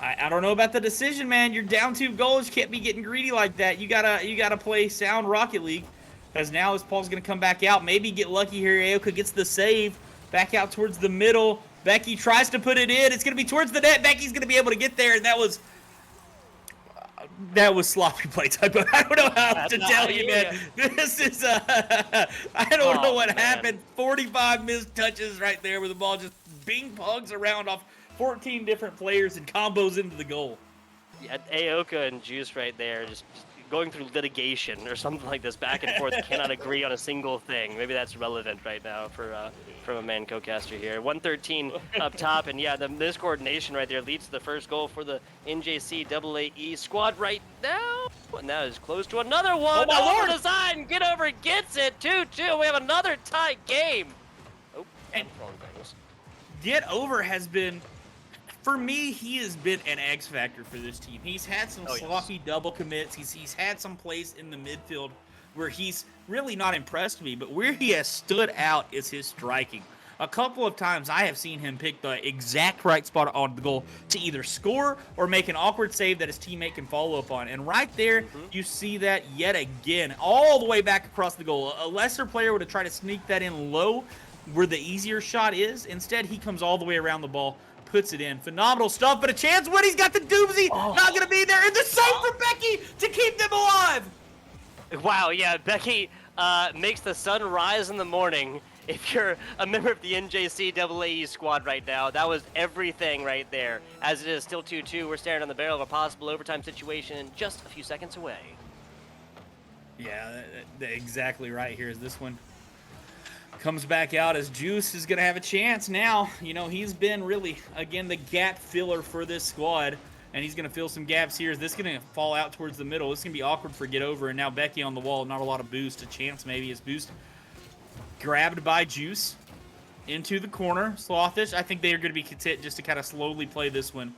I don't know about the decision, man. You're down 2 goals. You can't be getting greedy like that. You gotta play sound Rocket League. As now as Paul's going to come back out, maybe get lucky here. Aoka gets the save. Back out towards the middle. Becky tries to put it in. It's going to be towards the net. Becky's going to be able to get there, and that was sloppy play type of. I don't know how to tell you, man. This is I don't know what happened. 45 missed touches right there where the ball just bing pongs around off 14 different players and combos into the goal. Yeah, Aoka and Juice right there just going through litigation or something like this, back and forth, cannot agree on a single thing. Maybe that's relevant right now for from a man co-caster here. 113 up top, and yeah, the miscoordination right there leads to the first goal for the NJCAA squad right now. And that is close to another one. Oh, my Lord! The side, Get Over gets it. 2-2. We have another tie game. Oh, and wrong things. Get Over has been, for me, he has been an X factor for this team. He's had some sloppy double commits. He's had some plays in the midfield where he's really not impressed me, but where he has stood out is his striking. A couple of times I have seen him pick the exact right spot on the goal to either score or make an awkward save that his teammate can follow up on. And right there, you see that yet again, all the way back across the goal. A lesser player would have tried to sneak that in low where the easier shot is. Instead, he comes all the way around the ball, puts it in. Phenomenal stuff, but a chance. Woody's got the doozy. Not going to be there. And the save for Becky to keep them alive. Wow, yeah, Becky makes the sun rise in the morning. If you're a member of the NJCAA squad right now, that was everything right there. As it is still 2-2, we're staring on the barrel of a possible overtime situation just a few seconds away. Yeah, exactly right. Here's this one. Comes back out as Juice is going to have a chance now. You know, he's been really, again, the gap filler for this squad. And he's going to fill some gaps here. Is this going to fall out towards the middle? This is going to be awkward for Get Over. And now Becky on the wall. Not a lot of boost. A chance maybe is boost. Grabbed by Juice. Into the corner. Slothish. I think they are going to be content just to kind of slowly play this one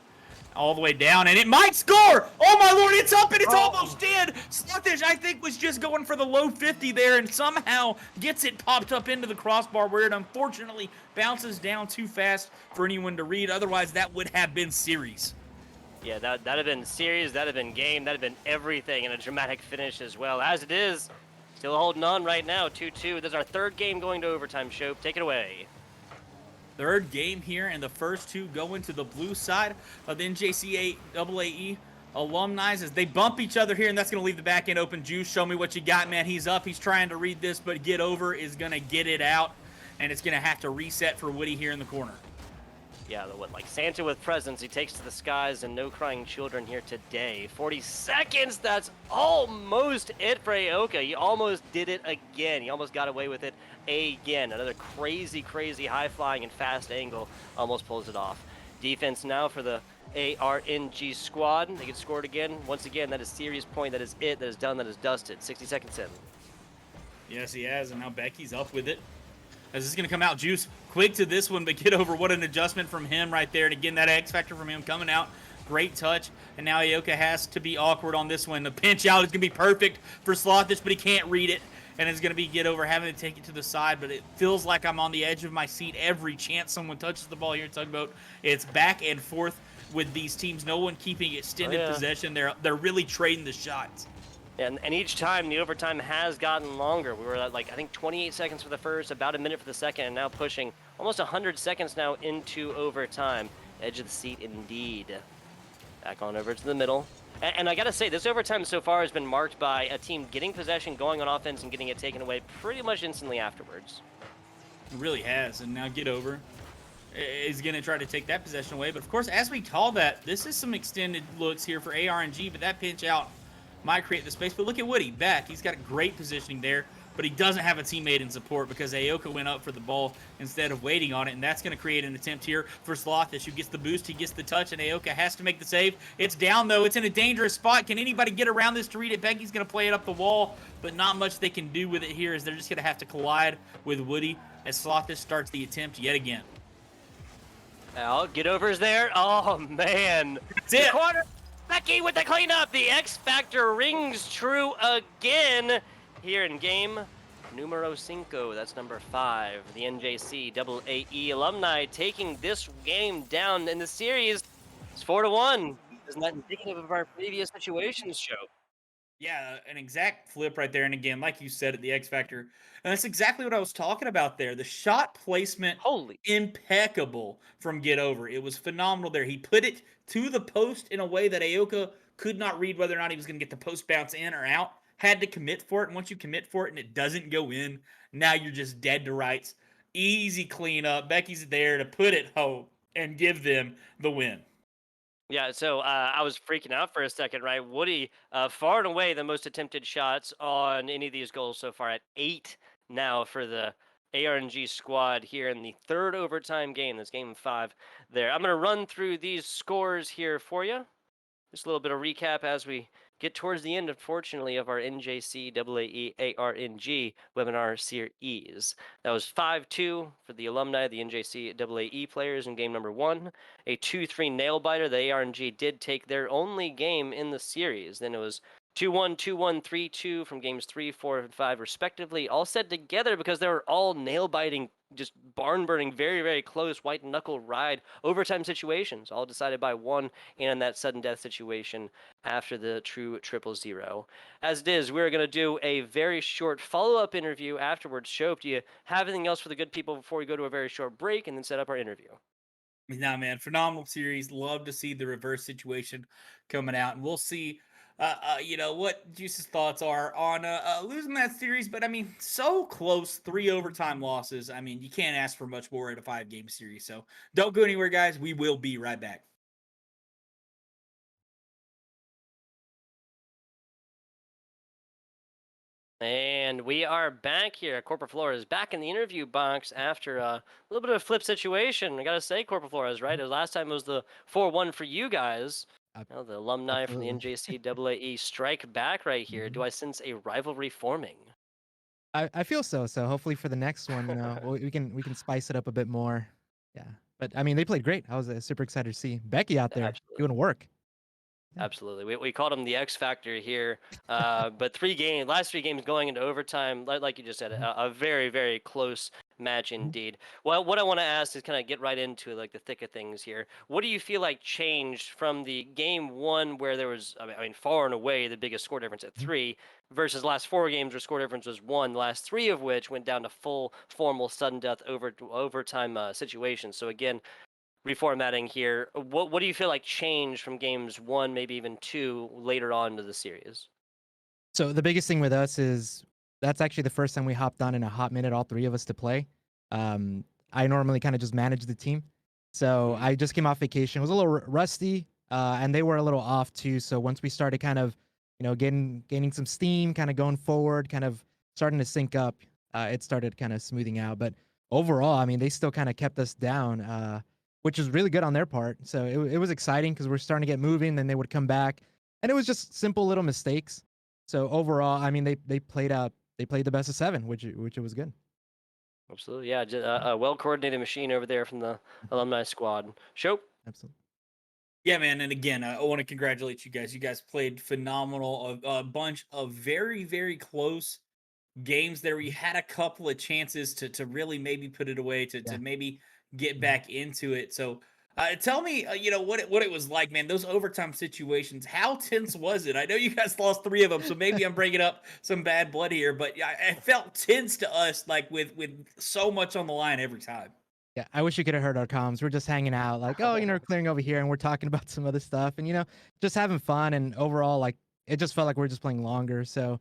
all the way down. And it might score! Oh my Lord, it's up and it's almost in! Slothish, I think, was just going for the low 50 there and somehow gets it popped up into the crossbar where it unfortunately bounces down too fast for anyone to read. Otherwise, that would have been series. Yeah, that'd have been series, that'd have been game, that'd have been everything, and a dramatic finish as well. As it is, still holding on right now, 2-2. This is our third game going to overtime. Shope, take it away. Third game here, and the first 2 go into the blue side of the NJCAA Alumni as they bump each other here, and that's going to leave the back end open. Juice, show me what you got, man. He's up. He's trying to read this, but Get Over is going to get it out, and it's going to have to reset for Woody here in the corner. Yeah, like Santa with presents, he takes to the skies, and no crying children here today. 40 seconds, that's almost it for Aoka. He almost did it again. He almost got away with it again. Another crazy, crazy high flying and fast angle almost pulls it off. Defense now for the ARNG squad. They get scored again. Once again, that is series point. That is it. That is done. That is dusted. 60 seconds in. Yes, he has, and now Becky's up with it. As this is going to come out, Juice quick to this one, but get over. What an adjustment from him right there. And again, that X factor from him coming out. Great touch. And now Aoka has to be awkward on this one. The pinch out is going to be perfect for Slothish, but he can't read it. And it's going to be get over, having to take it to the side. But it feels like I'm on the edge of my seat every chance someone touches the ball here at Tugboat. It's back and forth with these teams. No one keeping extended possession. They're really trading the shots. And each time the overtime has gotten longer. We were at like, I think 28 seconds for the first, about a minute for the second, and now pushing almost 100 seconds now into overtime. Edge of the seat indeed. Back on over to the middle. And I gotta say, this overtime so far has been marked by a team getting possession, going on offense, and getting it taken away pretty much instantly afterwards. It really has. And now get over is going to try to take that possession away. But of course, as we call that, this is some extended looks here for ARNG, but that pinch out might create the space. But look at Woody back. He's got great positioning there, but he doesn't have a teammate in support because Aoka went up for the ball instead of waiting on it, and that's going to create an attempt here for Slothish, who gets the boost, he gets the touch, and Aoka has to make the save. It's down, though. It's in a dangerous spot. Can anybody get around this to read it? Becky's going to play it up the wall, but not much they can do with it here as they're just going to have to collide with Woody as Slothish starts the attempt yet again. Well, get overs there. Oh, man. That's it. Corner. Becky with the cleanup. The X Factor rings true again here in game numero 5. That's number 5. The NJCAA Alumni taking this game down in the series. It's 4-1. Isn't that indicative of our previous situations show? Yeah, an exact flip right there. And again, like you said, at the X Factor. And that's exactly what I was talking about there. The shot placement, impeccable from Get Over. It was phenomenal there. He put it to the post in a way that Aoka could not read whether or not he was going to get the post bounce in or out. Had to commit for it. And once you commit for it and it doesn't go in, now you're just dead to rights. Easy cleanup. Becky's there to put it home and give them the win. Yeah, so I was freaking out for a second, right? Woody, far and away the most attempted shots on any of these goals so far at 8 now for the ARNG squad here in the third overtime game. That's game 5 there. I'm going to run through these scores here for you. Just a little bit of recap as we get towards the end, unfortunately, of our NJCAA ARNG webinar series. That was 5-2 for the alumni, the NJCAA players in game number 1. A 2-3 nail biter. The ARNG did take their only game in the series. Then it was 2-1, 2-1, 3-2 from games 3, 4, and 5, respectively, all set together because they were all nail-biting, just barn-burning, very, very close white-knuckle ride overtime situations, all decided by one and in that sudden death situation after the true 0-0. As it is, we're going to do a very short follow-up interview afterwards. Shope, do you have anything else for the good people before we go to a very short break and then set up our interview? Nah, man, phenomenal series. Love to see the reverse situation coming out, and we'll see what Juice's thoughts are on losing that series. But I mean, so close, 3 overtime losses. I mean, you can't ask for much more at a 5-game series. So don't go anywhere, guys. We will be right back. And we are back here. Corporate Flores is back in the interview box after a little bit of a flip situation. I gotta say, Corporate Flores, right? Last time it was the 4-1 for you guys. Now the alumni from the NJCAA strike back right here. Do I sense a rivalry forming? I feel so. So hopefully for the next one, we can spice it up a bit more. Yeah, but I mean they played great. I was super excited to see Becky out there doing work. Absolutely. We called him the X Factor here. But last 3 games going into overtime, like you just said, a very, very close match indeed. Well, what I want to ask is kind of get right into like the thick of things here. What do you feel like changed from the game 1 where there was, I mean, far and away the biggest score difference at 3 versus the last 4 games where score difference was 1, the last 3 of which went down to full formal sudden death overtime situations. So again, reformatting here, what do you feel like changed from games 1, maybe even 2 later on into the series? So the biggest thing with us is that's actually the first time we hopped on in a hot minute, all 3 of us to play. I normally kind of just manage the team. So I just came off vacation. It was a little rusty, and they were a little off too. So once we started kind of, gaining some steam, kind of going forward, kind of starting to sync up, it started kind of smoothing out. But overall, I mean, they still kind of kept us down, which was really good on their part. So it was exciting because we're starting to get moving. Then they would come back, and it was just simple little mistakes. So overall, I mean, they played the best of 7, which it was good. Absolutely, yeah. A well-coordinated machine over there from the alumni squad. Show. Absolutely. Yeah, man. And again, I want to congratulate you guys. You guys played phenomenal. A bunch of very, very close games there. We had a couple of chances to really maybe put it away, to maybe get back into it. So tell me, what it was like, man. Those overtime situations. How tense was it? I know you guys lost 3 of them, so maybe I'm bringing up some bad blood here, but yeah, it felt tense to us, like with so much on the line every time. Yeah, I wish you could have heard our comms. We're just hanging out, like, oh, clearing over here, and we're talking about some other stuff, and just having fun. And overall, like, it just felt like we are just playing longer. So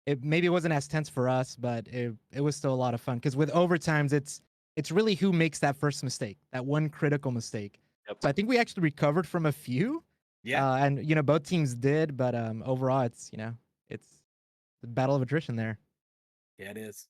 it wasn't as tense for us, but it was still a lot of fun. Because with overtimes, it's really who makes that first mistake, that one critical mistake. Yep. So I think we actually recovered from a few. Yeah. And both teams did, but overall, it's the battle of attrition there. Yeah, it is.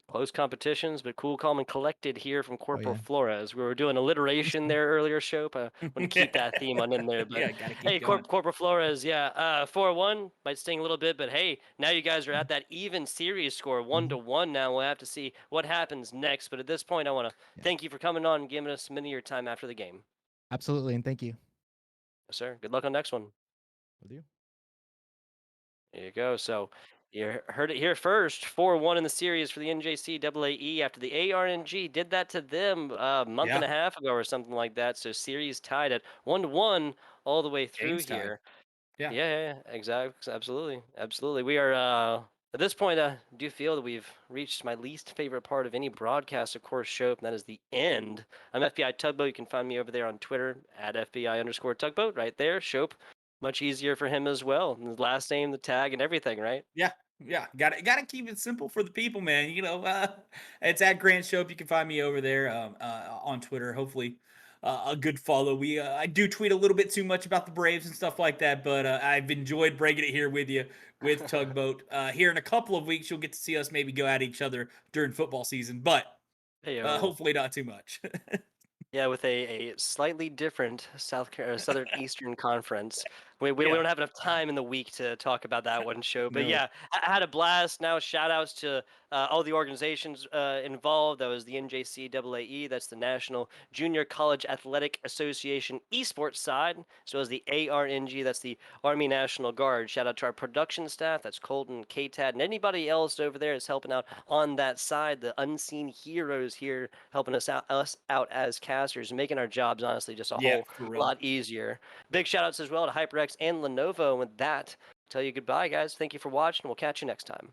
Close competitions, but cool, calm, and collected here from Corporal yeah. Flores. We were doing alliteration there earlier, Shope. I want to keep that theme on in there. But Yeah, gotta keep hey, going. Corporal Flores, yeah, 4-1 might sting a little bit, but hey, now you guys are at that even series score, 1-1. Now we'll have to see what happens next. But at this point, I want to thank you for coming on and giving us a minute of your time after the game. Absolutely, and thank you. Yes, sir. Good luck on next one. Will do. There you go. So you heard it here first. 4-1 in the series for the NJCAA after the ARNG did that to them a month and a half ago or something like that. So series tied at 1-1 all the way through Games tied. here. Yeah. Yeah, exactly. Absolutely. We are at this point, I do feel that we've reached my least favorite part of any broadcast, of course, show, and that is the end. I'm FBI Tugboat. You can find me over there on Twitter at FBI_Tugboat right there. Shope, much easier for him as well. And the last name, the tag, and everything, right? Yeah, gotta keep it simple for the people, man. It's at Grant Shope. You can find me over there on Twitter. Hopefully, a good follow. I do tweet a little bit too much about the Braves and stuff like that, but I've enjoyed breaking it here with you with Tugboat. Here in a couple of weeks, you'll get to see us maybe go at each other during football season, but hopefully not too much. Yeah, with a slightly different Southern Eastern Conference. We don't have enough time in the week to talk about that one show. But No. yeah, I had a blast. Now shout outs to all the organizations involved. That was the NJCAA, that's the National Junior College Athletic Association Esports side, as well as the ARNG, that's the Army National Guard. Shout out to our production staff, that's Colton, KTAD, and anybody else over there is helping out on that side. The unseen heroes here helping us out as casters, making our jobs honestly just a whole lot easier. Big shout outs as well to HyperX and Lenovo. And with that, tell you goodbye, guys. Thank you for watching. We'll catch you next time.